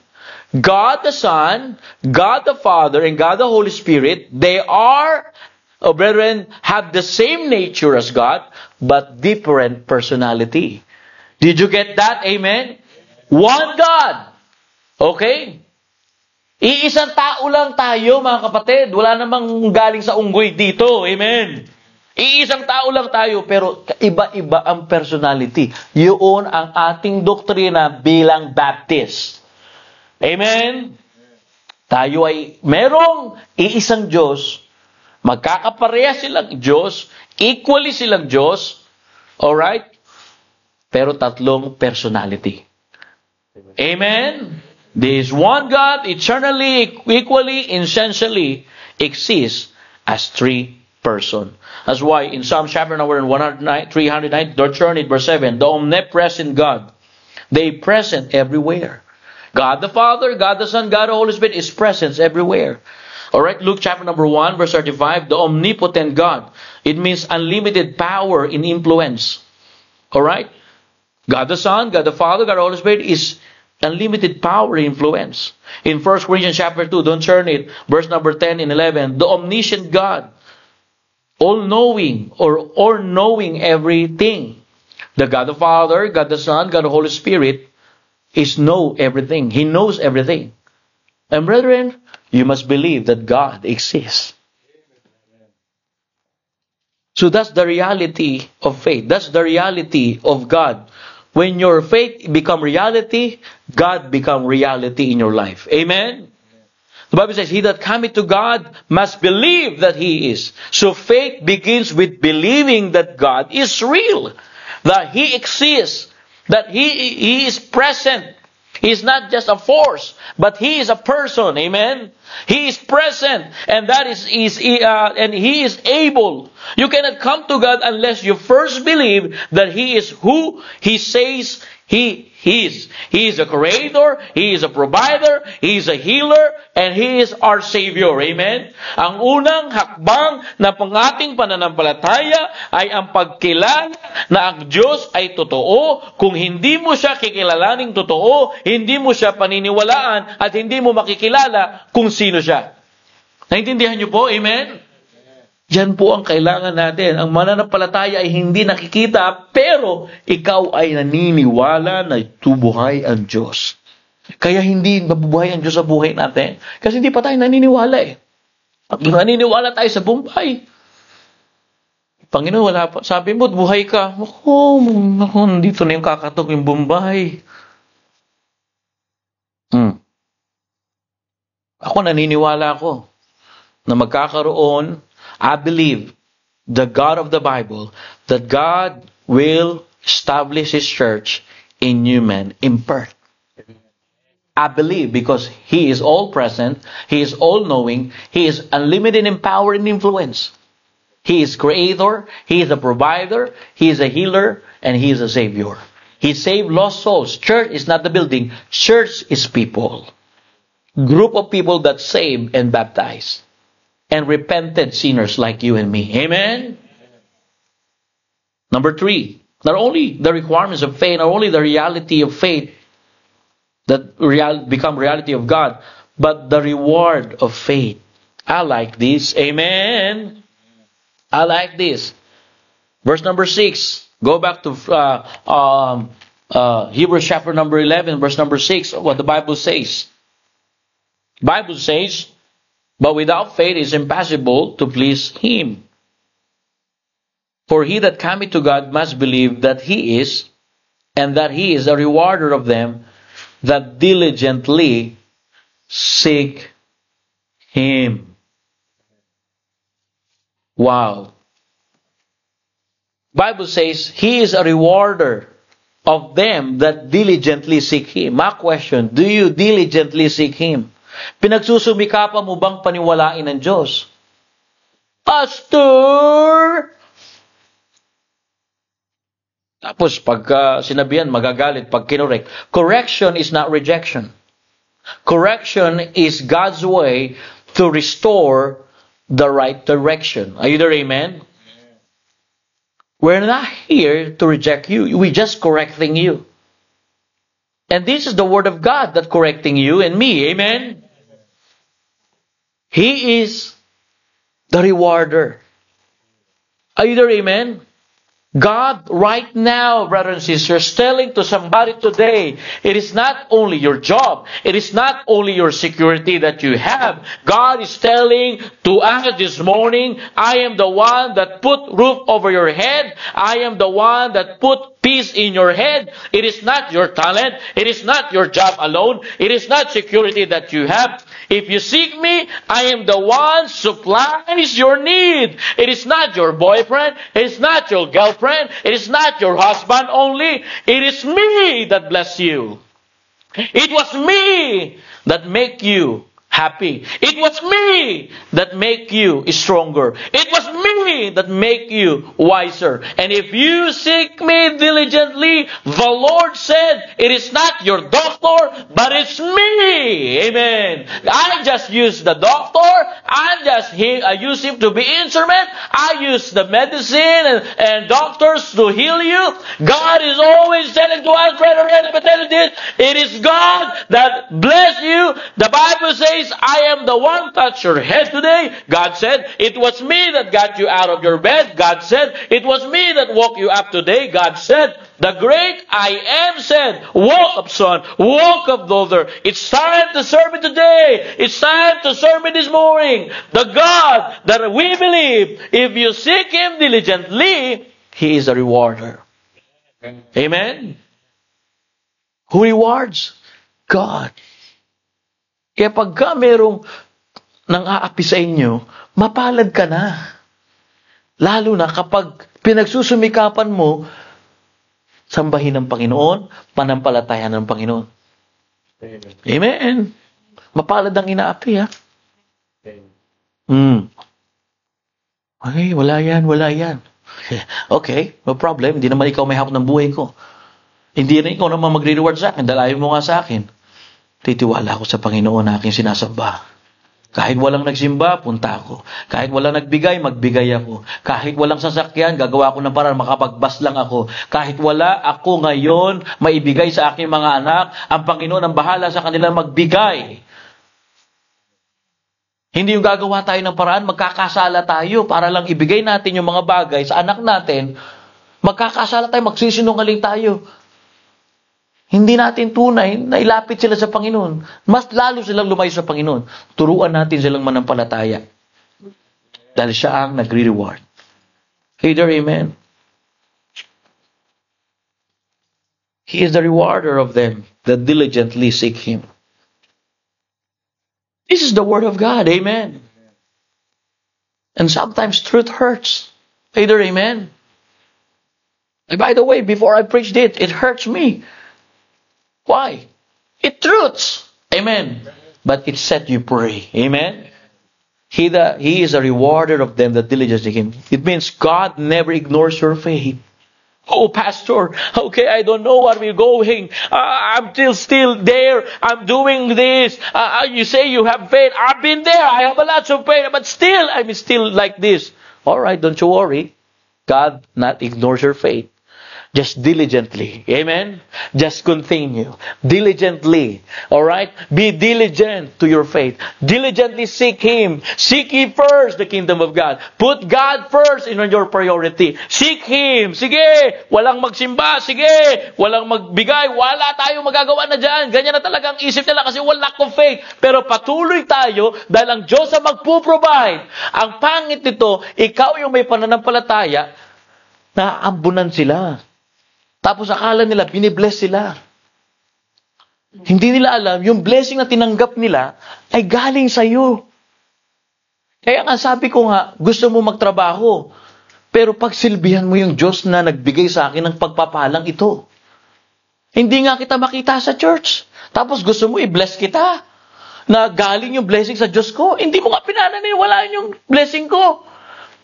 God the Son, God the Father, and God the Holy Spirit, they are, brethren, have the same nature as God, but different personality. Did you get that? Amen? One God. Okay? Iisang tao lang tayo, mga kapatid. Wala namang galing sa unggoy dito. Amen? Iisang tao lang tayo, pero iba-iba ang personality. Yun ang ating doktrina bilang Baptist. Amen? Tayo ay merong iisang Diyos, magkakapareha silang Diyos, equally silang Diyos, alright? Pero 3 personality. Amen? There is one God, eternally, equally, essentially exists as 3 persons. That's why in Psalm chapter number 309, turn it, verse 7, the omnipresent God, they present everywhere. God the Father, God the Son, God the Holy Spirit is present everywhere. Alright, Luke chapter number 1, verse 35, the omnipotent God. It means unlimited power in influence. Alright? God the Son, God the Father, God the Holy Spirit is unlimited power and influence. In 1 Corinthians chapter 2, don't turn it, verse number 10 and 11, the omniscient God, all-knowing or knowing everything. The God the Father, God the Son, God the Holy Spirit is know everything. He knows everything. And brethren, you must believe that God exists. So that's the reality of faith. That's the reality of God. When your faith become reality, God become reality in your life. Amen? The Bible says, he that cometh to God must believe that He is. So faith begins with believing that God is real, that He exists, that He is present. He is not just a force, but He is a person. Amen? He is present, and that and He is able. You cannot come to God unless you first believe that He is who He says He is. He is a creator, He is a provider, He is a healer, and He is our Savior. Amen? Ang unang hakbang na ating pananampalataya ay ang pagkilala na ang Diyos ay totoo. Kung hindi mo siya kikilalaning totoo, hindi mo siya paniniwalaan, at hindi mo makikilala kung sino siya. Naintindihan niyo po? Amen? Yan po ang kailangan natin. Ang mananampalataya ay hindi nakikita, pero ikaw ay naniniwala na tubuhay ang Diyos. Kaya hindi mabubuhay ang Diyos sa buhay natin. Kasi hindi pa tayo naniniwala eh. At naniniwala tayo sa Bombay. Panginoon, wala pa. Sabi mo, buhay ka. Naku, nandito na yung kakatok yung Bombay. Ako naniniwala ako na magkakaroon, I believe, the God of the Bible, that God will establish His church in Newman, in Perth. I believe because He is all present, He is all knowing, He is unlimited in power and influence. He is creator, He is a provider, He is a healer, and He is a savior. He saved lost souls. Church is not the building. Church is people. Group of people that saved and baptized. And repented sinners like you and me. Amen? Number 3. Not only the requirements of faith, not only the reality of faith that become reality of God, but the reward of faith. I like this. Amen? I like this. Verse number 6. Go back to Hebrews chapter number 11, verse number 6, what the Bible says. Bible says, but without faith it is impossible to please Him. For he that cometh to God must believe that He is, and that He is a rewarder of them that diligently seek Him. Wow. Bible says, He is a rewarder of them that diligently seek Him. My question, do you diligently seek Him? Pinagsusumikapan mo bang paniwalain ng Diyos? Pastor! Tapos pagka sinabihan, magagalit pag kinorek. Correction is not rejection. Correction is God's way to restore the right direction. Are you there, amen? We're not here to reject you. We're just correcting you. And this is the Word of God that correcting you and me. Amen? He is the rewarder. Are you there? Amen? God right now, brothers and sisters, telling to somebody today, it is not only your job, it is not only your security that you have. God is telling to us this morning, I am the one that put roof over your head. I am the one that put peace in your head. It is not your talent. It is not your job alone. It is not security that you have. If you seek me, I am the one supplies your need. It is not your boyfriend. It is not your girlfriend. It is not your husband only. It is me that bless you. It was me that make you happy. It was me that make you stronger. It was me that make you wiser. And if you seek me diligently, the Lord said, it is not your doctor, but it's me. Amen. I just use the doctor. I use him to be instrument. I use the medicine and doctors to heal you. God is always telling to us, brother, let me tell you this. It is God that bless you. The Bible says, I am the one touch your head today. God said, it was me that got you out of your bed. God said, it was me that woke you up today. God said, the great I am said, woke up son, woke up daughter. It's time to serve me today. It's time to serve me this morning. The God that we believe, if you seek Him diligently, He is a rewarder. Amen? Who rewards? God. Kaya pagka merong nang-aapi sa inyo, mapalad ka na. Lalo na kapag pinagsusumikapan mo, sambahin ng Panginoon, panampalatayan ng Panginoon. Amen. Amen. Mapalad ang inaapi, ha? Okay, wala yan. Okay, no problem. Hindi naman ikaw may hawak ng buhay ko. Hindi rin ikaw naman magre-reward sa akin dahil ayaw mo nga sa akin. Titiwala ako sa Panginoon na aking sinasamba. Kahit walang nagsimba, punta ako. Kahit walang nagbigay, magbigay ako. Kahit walang sasakyan, gagawa ako ng paraan, makapagbas lang ako. Kahit wala ako ngayon, maibigay sa aking mga anak, ang Panginoon ang bahala sa kanila magbigay. Hindi yung gagawa tayo ng paraan, magkakasala tayo para lang ibigay natin yung mga bagay sa anak natin. Magkakasala tayo, magsisinungaling tayo. Hindi natin tunay na ilapit sila sa Panginoon. Mas lalo silang lumayo sa Panginoon. Turuan natin silang manampalataya. Dahil siya ang nagre-reward. Hey there, amen. He is the rewarder of them that diligently seek Him. This is the Word of God. Amen. And sometimes truth hurts. Either amen. And by the way, before I preached it hurts me. Why? It truths. Amen. But it set you free. Amen. He is a rewarder of them that diligently seek Him. It means God never ignores your faith. Oh, Pastor, okay, I don't know what we're going. I'm still there. I'm doing this. You say you have faith. I've been there. I have a lot of faith. But still, I'm still like this. All right, don't you worry. God not ignores your faith. Just diligently. Amen? Just continue. Diligently. Alright? Be diligent to your faith. Diligently seek Him. Seek ye first the kingdom of God. Put God first in your priority. Seek Him. Sige! Walang magsimba. Sige! Walang magbigay. Wala tayong magagawa na dyan. Ganyan na talaga ang isip nila kasi wala lack of faith. Pero patuloy tayo dahil ang Diyos ang magpo-provide. Ang pangit nito, ikaw yung may pananampalataya, naaambunan sila. Tapos akala nila, binibless sila. Hindi nila alam, yung blessing na tinanggap nila ay galing sa iyo. Kaya nga sabi ko nga, gusto mo magtrabaho, pero pagsilbihan mo yung Diyos na nagbigay sa akin ng pagpapalang ito. Hindi nga kita makita sa church. Tapos gusto mo i-bless kita na galing yung blessing sa Diyos ko. Hindi mo nga pinananiwalaan yung blessing ko.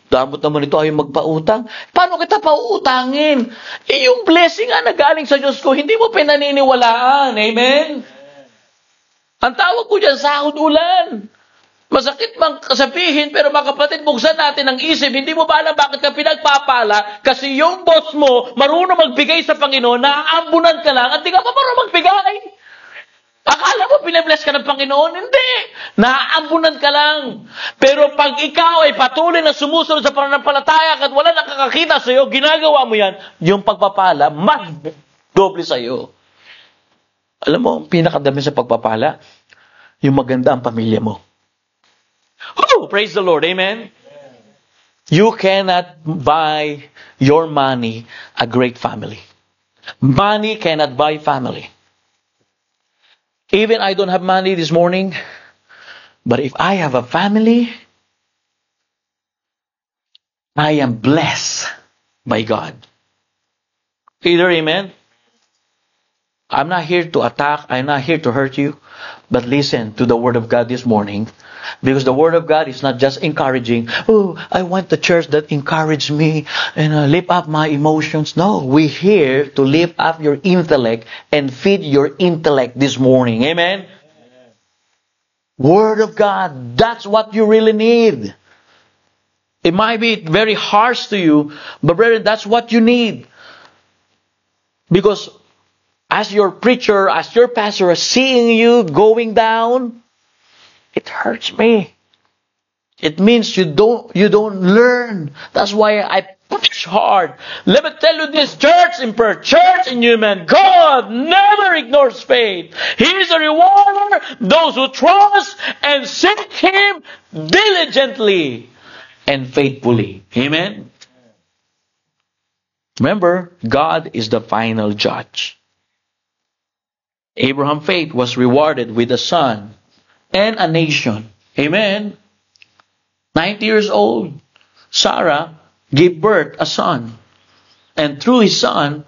Damot naman ito ay magpautang. Paano kita pauutangin? Yung blessing nga na galing sa Diyos ko, hindi mo pinaniniwalaan. Amen? Ang tawag ko dyan, sahod ulan. Masakit mang sabihin, pero mga kapatid, buksan natin ang isip. Hindi mo ba alam bakit ka pinagpapala? Kasi yung boss mo, marunong magbigay sa Panginoon, naaambunan ka lang, at di ka pa marunong magbigay. Akala mo pinabless ka ng Panginoon? Hindi. Naaambunan ka lang. Pero pag ikaw ay patuloy na sumusunod sa pananampalataya at wala nakakakita sa iyo, ginagawa mo yan, yung pagpapala, mas doble sa iyo. Alam mo, ang pinakadami sa pagpapala, yung maganda ang pamilya mo. Oh, praise the Lord. Amen? You cannot buy your money a great family. Money cannot buy family. Even I don't have money this morning, but if I have a family, I am blessed by God. Either amen? I'm not here to attack, I'm not here to hurt you, but listen to the Word of God this morning, because the Word of God is not just encouraging, oh, I want the church that encourage me and lift up my emotions. No, we're here to lift up your intellect and feed your intellect this morning. Amen? Word of God, that's what you really need. It might be very harsh to you, but brethren, that's what you need. Because as your preacher, as your pastor, seeing you going down, it hurts me. It means you don't learn. That's why I push hard. Let me tell you this, church in prayer, church in human, God never ignores faith. He is a rewarder, those who trust and seek Him diligently and faithfully. Amen? Remember, God is the final judge. Abraham's faith was rewarded with a son and a nation. Amen? 90 years old, Sarah gave birth a son. And through his son,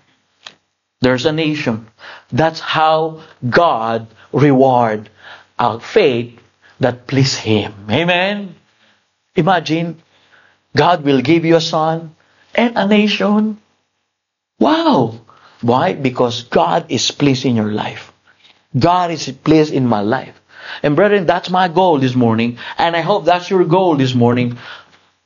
there's a nation. That's how God reward our faith that please Him. Amen? Imagine, God will give you a son and a nation. Wow! Why? Because God is pleased in your life. God is pleased in my life. And brethren, that's my goal this morning. And I hope that's your goal this morning.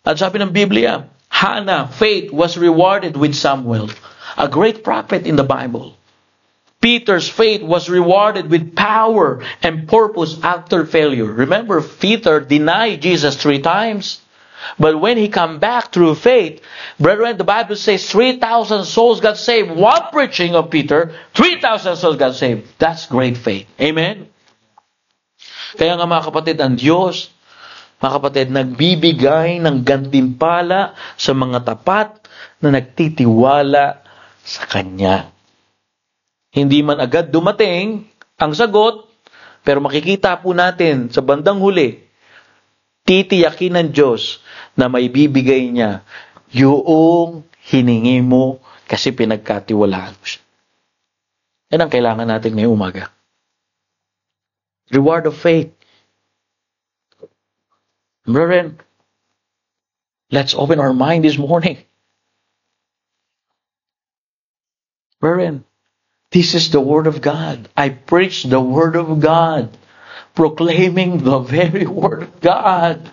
At sabi ng Biblia, Hannah, faith was rewarded with Samuel, a great prophet in the Bible. Peter's faith was rewarded with power and purpose after failure. Remember, Peter denied Jesus 3 times. But when he come back through faith, brethren, the Bible says 3,000 souls got saved. One preaching of Peter, 3,000 souls got saved. That's great faith. Amen? Kaya nga mga kapatid, ang Diyos, mga kapatid, nagbibigay ng gantimpala sa mga tapat na nagtitiwala sa Kanya. Hindi man agad dumating ang sagot, Pero makikita po natin sa bandang huli, titiyakin ng Diyos na may bibigay niya yung hiningi mo kasi pinagkatiwalaan mo siya. Yan ang kailangan natin ngayong umaga. Reward of faith. Brethren, let's open our mind this morning. Brethren, this is the Word of God. I preach the Word of God, proclaiming the very Word of God.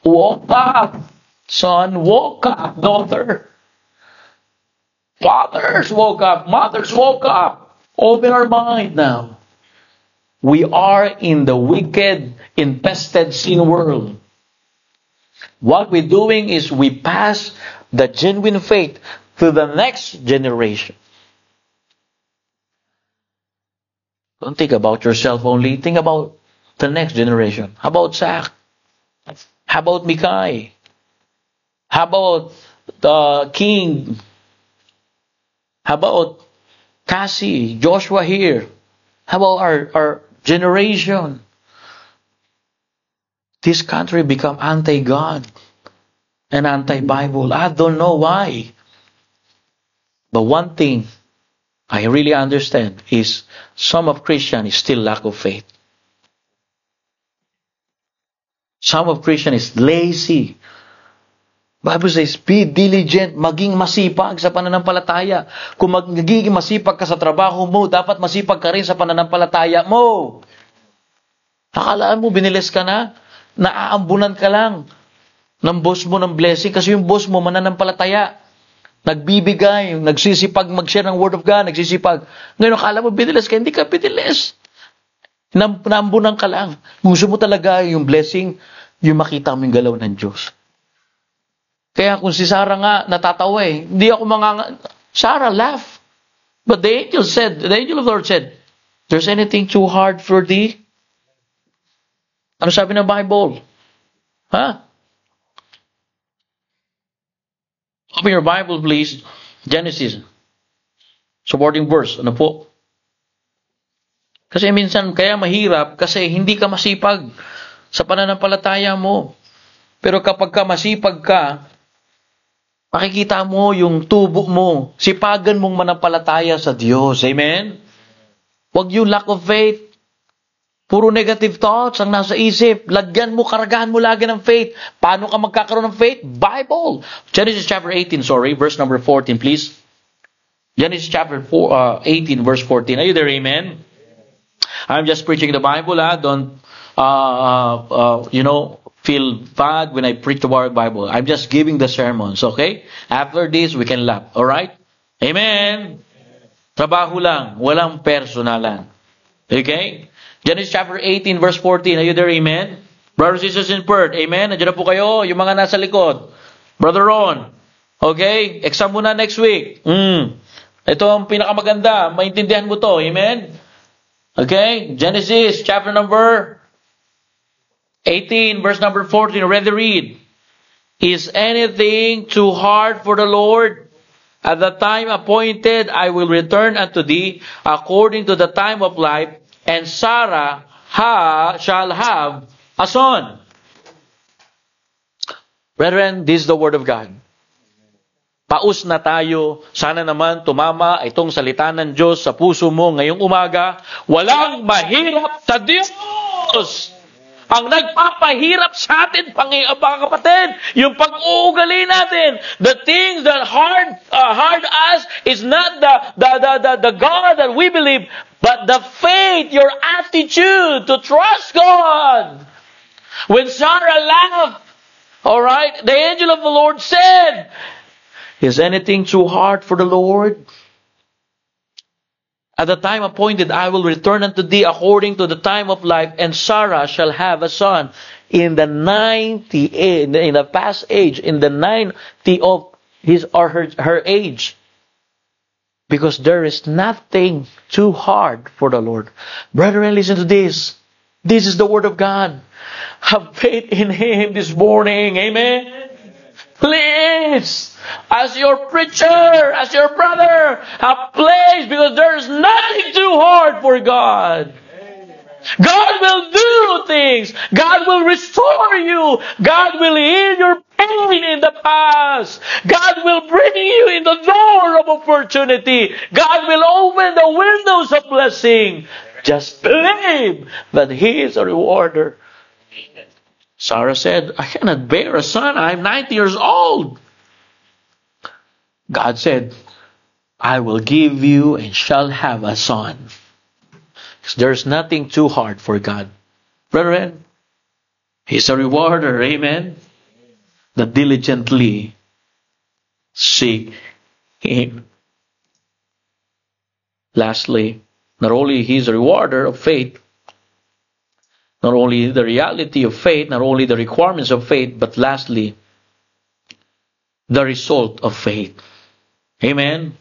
Woke up, son, woke up, daughter. Fathers woke up, mothers woke up. Open our mind now. We are in the wicked, infested sin world. What we're doing is we pass the genuine faith to the next generation. Don't think about yourself only. Think about the next generation. How about Zach? How about Mikai? How about the King? How about Cassie, Joshua here? How about our generation? This country become anti-God and anti-Bible. I don't know why. But one thing I really understand is some of Christians is still lack of faith. Some of Christians is lazy. Bible says, be diligent, maging masipag sa pananampalataya. Kung magiging masipag ka sa trabaho mo, dapat masipag ka rin sa pananampalataya mo. Akalaan mo, binilis ka na, naaambunan ka lang ng boss mo ng blessing kasi yung boss mo mananampalataya. Nagbibigay, nagsisipag mag-share ng Word of God, nagsisipag. Ngayon, akala mo, binilis ka, hindi ka binilis. Naambunan ka lang. Gusto mo talaga yung blessing, yung makita mo yung galaw ng Diyos. Kaya kung si Sarah nga natatawa hindi ako Sarah laugh. But the angel of the Lord said, there's anything too hard for thee? Ano sabi ng Bible? Open your Bible please. Genesis. Supporting verse. Ano po? Kasi minsan kaya mahirap kasi hindi ka masipag sa pananampalataya mo. Pero kapag ka masipag ka, makikita mo yung tubo mo. Sipagan mong manampalataya sa Diyos. Amen? Huwag yung lack of faith. Puro negative thoughts ang nasa isip. Lagyan mo, karagahan mo lagi ng faith. Paano ka magkakaroon ng faith? Bible. Genesis chapter 18, verse number 14, please. Genesis chapter 18, verse 14. Are you there? Amen? I'm just preaching the Bible. Don't, feel bad when I preach the word Bible. I'm just giving the sermons, okay? After this, we can laugh. Alright? Amen? Trabaho lang. Walang personalan. Okay? Genesis chapter 18, verse 14. Are you there? Amen? Brothers, sisters in Perth. Amen? Nandiyan na po kayo. Yung mga nasa likod. Brother Ron. Okay? Exam mo na next week. Ito ang pinakamaganda. Maintindihan mo to. Amen? Okay? Genesis chapter number 18, verse number 14, already read. Is anything too hard for the Lord? At the time appointed, I will return unto thee according to the time of life, and Sarah shall have a son. Brethren, this is the Word of God. Paus na tayo. Sana naman tumama itong salita ng Diyos sa puso mo ngayong umaga. Walang mahirap sa Diyos. Ang nagpapahirap sa atin, mga kapatid, yung pag-uugali natin. The things that hard us is not the God that we believe, but the faith, your attitude to trust God. When Sarah laughed, alright, the angel of the Lord said, is anything too hard for the Lord? At the time appointed, I will return unto thee according to the time of life, and Sarah shall have a son in the 90, in the past age, in the 90 of his or her age. Because there is nothing too hard for the Lord. Brethren, listen to this. This is the Word of God. Have faith in Him this morning. Amen. Please, as your preacher, as your brother, have place because there is nothing too hard for God. God will do things. God will restore you. God will heal your pain in the past. God will bring you in the door of opportunity. God will open the windows of blessing. Just believe that He is a rewarder. Sarah said, I cannot bear a son. I'm 90 years old. God said, I will give you and shall have a son. There's nothing too hard for God. Brethren, He's a rewarder, amen, that diligently seek Him. Lastly, not only He's a rewarder of faith, not only the reality of faith, not only the requirements of faith, but lastly, the result of faith. Amen?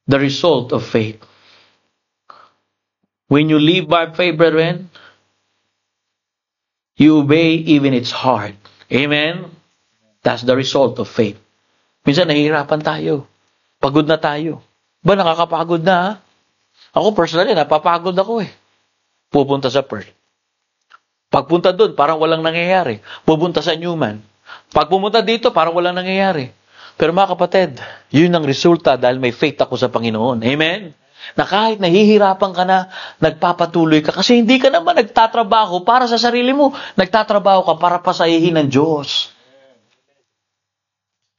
The result of faith. When you live by faith, brethren, you obey even it's hard. Amen? That's the result of faith. Minsan nahihirapan tayo. Pagod na tayo. Ba, nakakapagod na ha? Ako personally, napapagod ako eh. Pupunta sa Perth. Pagpunta doon, parang walang nangyayari. Pupunta sa Newman. Pag pumunta dito, parang walang nangyayari. Pero mga kapatid, yun ang resulta dahil may faith ako sa Panginoon. Amen? Na kahit nahihirapan ka na, nagpapatuloy ka. Kasi hindi ka naman nagtatrabaho para sa sarili mo. Nagtatrabaho ka para pasahihin ng Diyos.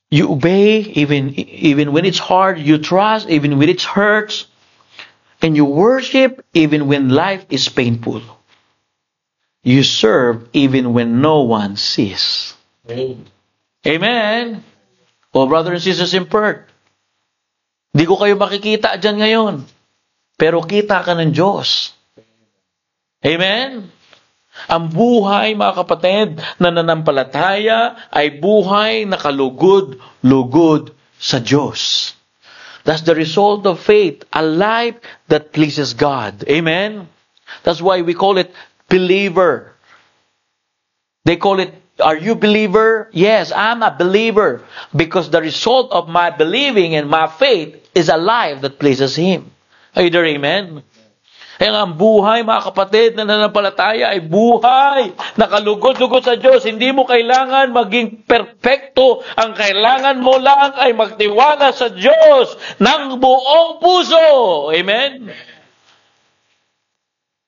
You obey even when it's hard. You trust even when it hurts. And you worship even when life is painful. You serve even when no one sees. Amen. Oh, brothers and sisters in Perth, di ko kayo makikita dyan ngayon. Pero kita ka ng Diyos. Amen. Ang buhay, mga kapatid, na nanampalataya ay buhay na kalugod-lugod sa Diyos. That's the result of faith, a life that pleases God. Amen? That's why we call it believer. They call it, are you believer? Yes, I'm a believer. Because the result of my believing and my faith is a life that pleases Him. Are you there? Amen? Kaya ang buhay, mga kapatid, na nanampalataya ay buhay na kalugod-lugod sa Diyos. Hindi mo kailangan maging perfecto. Ang kailangan mo lang ay magtiwala sa Diyos ng buong puso. Amen?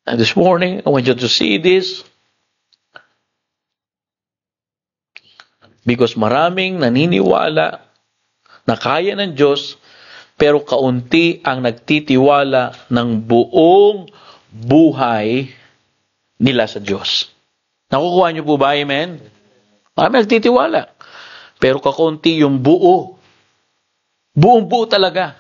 And this morning, I want you to see this. Because maraming naniniwala na kaya ng Diyos, pero kaunti ang nagtitiwala ng buong buhay nila sa Diyos. Nakukuha niyo po ba? Amen? Marami nagtitiwala. Pero kakaunti yung buo. Buong buo talaga.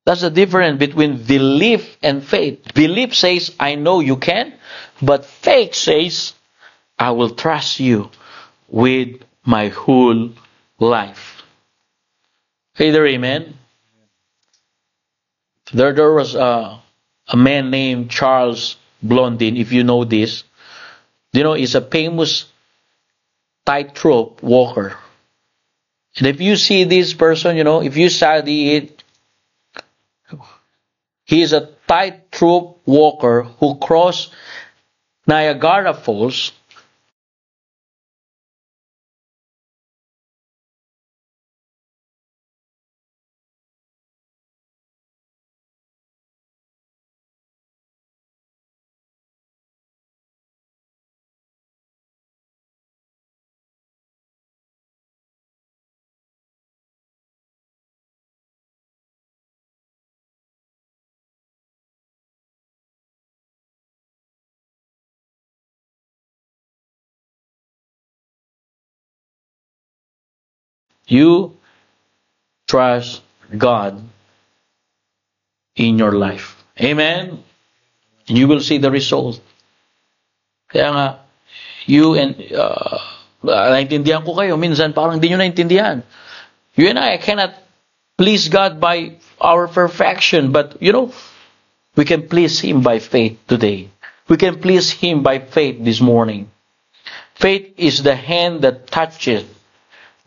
That's the difference between belief and faith. Belief says, I know you can. But faith says, I will trust you with my whole life. Either amen. There was a man named Charles Blondin, if you know this. You know, he's a famous tightrope walker. And if you see this person, you know, if you study it, he is a tightrope walker who crossed Niagara Falls. You trust God in your life. Amen? And you will see the result. Kaya nga, naintindihan ko kayo, minsan parang di nyo naintindihan. You and I cannot please God by our perfection, but you know, we can please Him by faith today. We can please Him by faith this morning. Faith is the hand that touches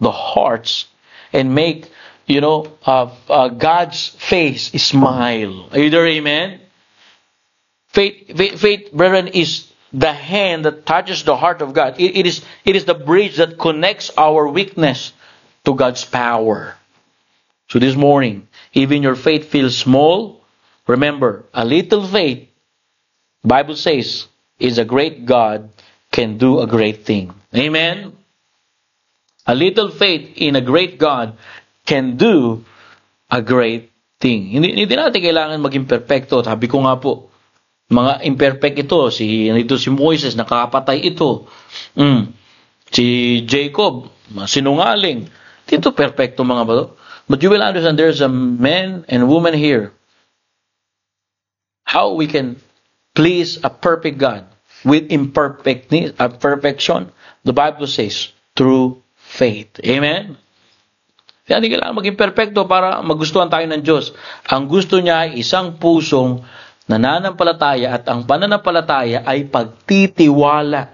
the hearts and make, God's face smile. Are you there? Amen? Faith, brethren, is the hand that touches the heart of God. It is the bridge that connects our weakness to God's power. So this morning, even your faith feels small, remember, a little faith, Bible says, is a great God can do a great thing. Amen? A little faith in a great God can do a great thing. Hindi natin kailangan maging perfecto. Sabi ko nga po, mga imperfect ito. Si Moises, nakakapatay ito. Si Jacob, sinungaling. Dito perfecto mga bato. But you will understand there's a man and woman here. How we can please a perfect God with imperfection. The Bible says, through faith. Amen? Kaya hindi kailangan maging perfecto para magustuhan tayo ng Diyos. Ang gusto niya ay isang pusong nananampalataya at ang pananampalataya ay pagtitiwala.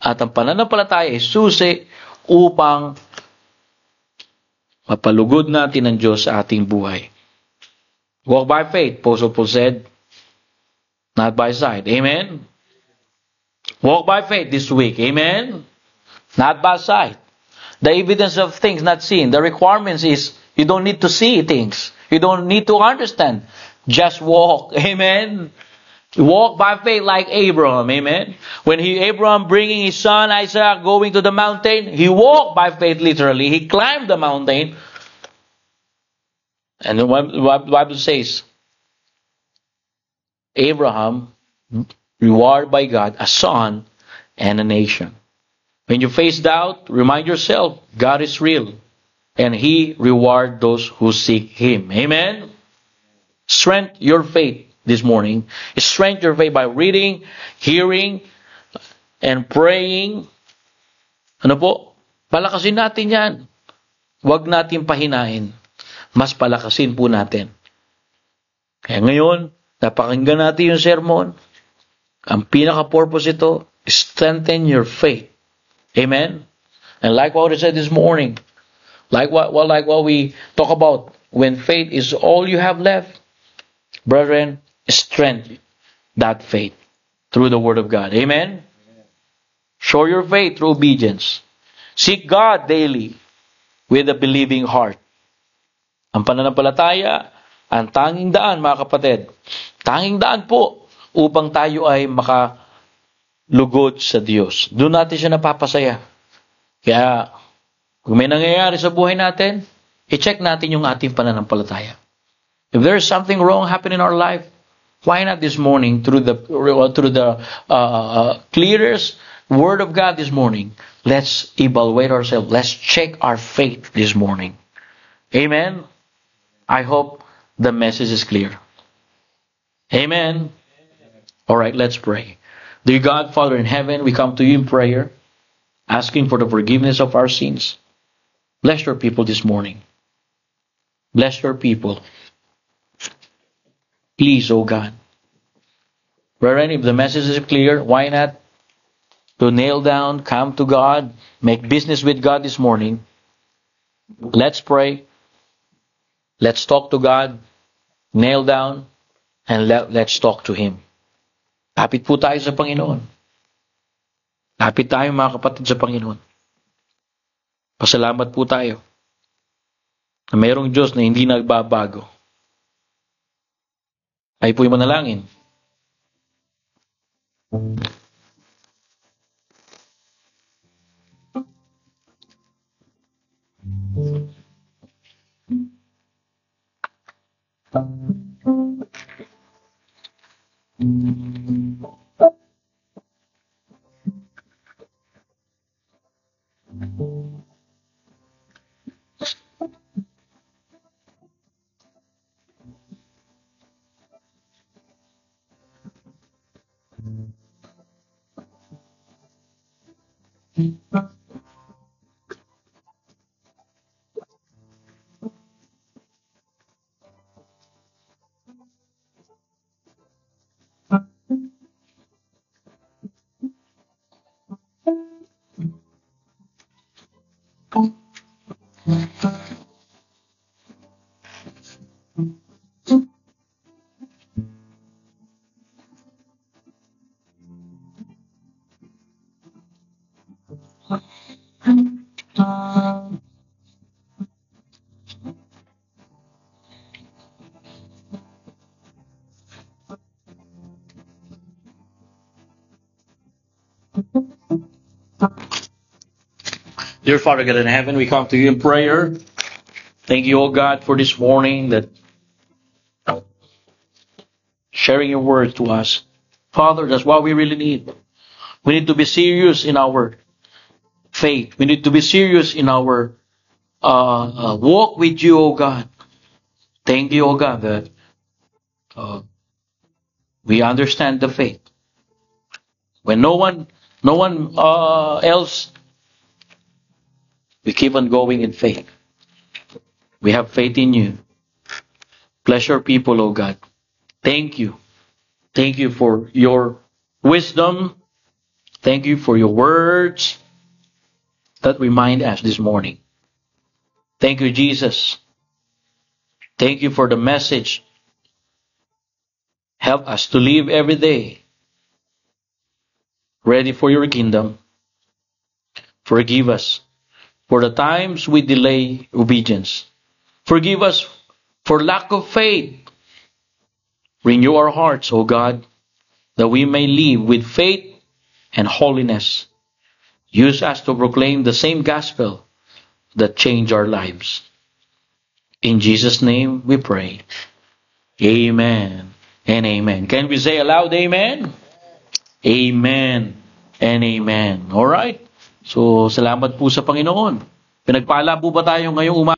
At ang pananampalataya ay susi upang mapalugod natin ng Diyos sa ating buhay. Walk by faith, Apostle Paul said, not by sight. Amen? Walk by faith this week. Amen? Not by sight. The evidence of things not seen. The requirements is you don't need to see things. You don't need to understand. Just walk. Amen? Walk by faith like Abraham. Amen? When Abraham bringing his son Isaac going to the mountain, he walked by faith literally. He climbed the mountain. And the Bible says, Abraham rewarded by God a son and a nation. When you face doubt, remind yourself, God is real. And He rewards those who seek Him. Amen? Strengthen your faith this morning. Strengthen your faith by reading, hearing, and praying. Ano po? Palakasin natin yan. Huwag natin pahinain. Mas palakasin po natin. Kaya ngayon, napakinggan natin yung sermon. Ang pinaka-purpose ito, strengthen your faith. Amen? And like what I said this morning, like what we talk about, when faith is all you have left, brethren, strengthen that faith through the Word of God. Amen? Show your faith through obedience. Seek God daily with a believing heart. Ang pananampalataya, ang tanging daan, mga kapatid, tanging daan po upang tayo ay makalugod sa Diyos. Doon natin siya napapasaya. Kaya, kung may nangyayari sa buhay natin, i-check natin yung ating pananampalataya. If there's something wrong happening in our life, why not this morning, through the clearest Word of God this morning, let's evaluate ourselves. Let's check our faith this morning. Amen? I hope the message is clear. Amen? Alright, let's pray. Dear God, Father in heaven, we come to you in prayer, asking for the forgiveness of our sins. Bless your people this morning. Bless your people. Please, O God. Brethren, if the message is clear, why not to nail down, come to God, make business with God this morning. Let's pray. Let's talk to God. Nail down. And let's talk to Him. Lapit po tayo sa Panginoon. Lapit tayo mga kapatid sa Panginoon. Pasalamat po tayo na mayroong Diyos na hindi nagbabago. Ay po'y manalangin. Dear Father God in heaven, we come to you in prayer. Thank you, oh God, for this morning that sharing your word to us. Father, that's what we really need. We need to be serious in our faith. We need to be serious in our walk with you, oh God. Thank you, oh God, that uh, we understand the faith. When no one else, we keep on going in faith. We have faith in you. Bless your people, oh God. Thank you. Thank you for your wisdom. Thank you for your words that remind us this morning. Thank you, Jesus. Thank you for the message. Help us to live every day ready for your kingdom. Forgive us for the times we delay obedience. Forgive us for lack of faith. Renew our hearts, O God, that we may live with faith and holiness. Use us to proclaim the same gospel that changed our lives. In Jesus' name we pray. Amen and amen. Can we say aloud, amen? Amen and amen. Alright? So, salamat po sa Panginoon. Pinagpala po ba tayo ngayong umaga?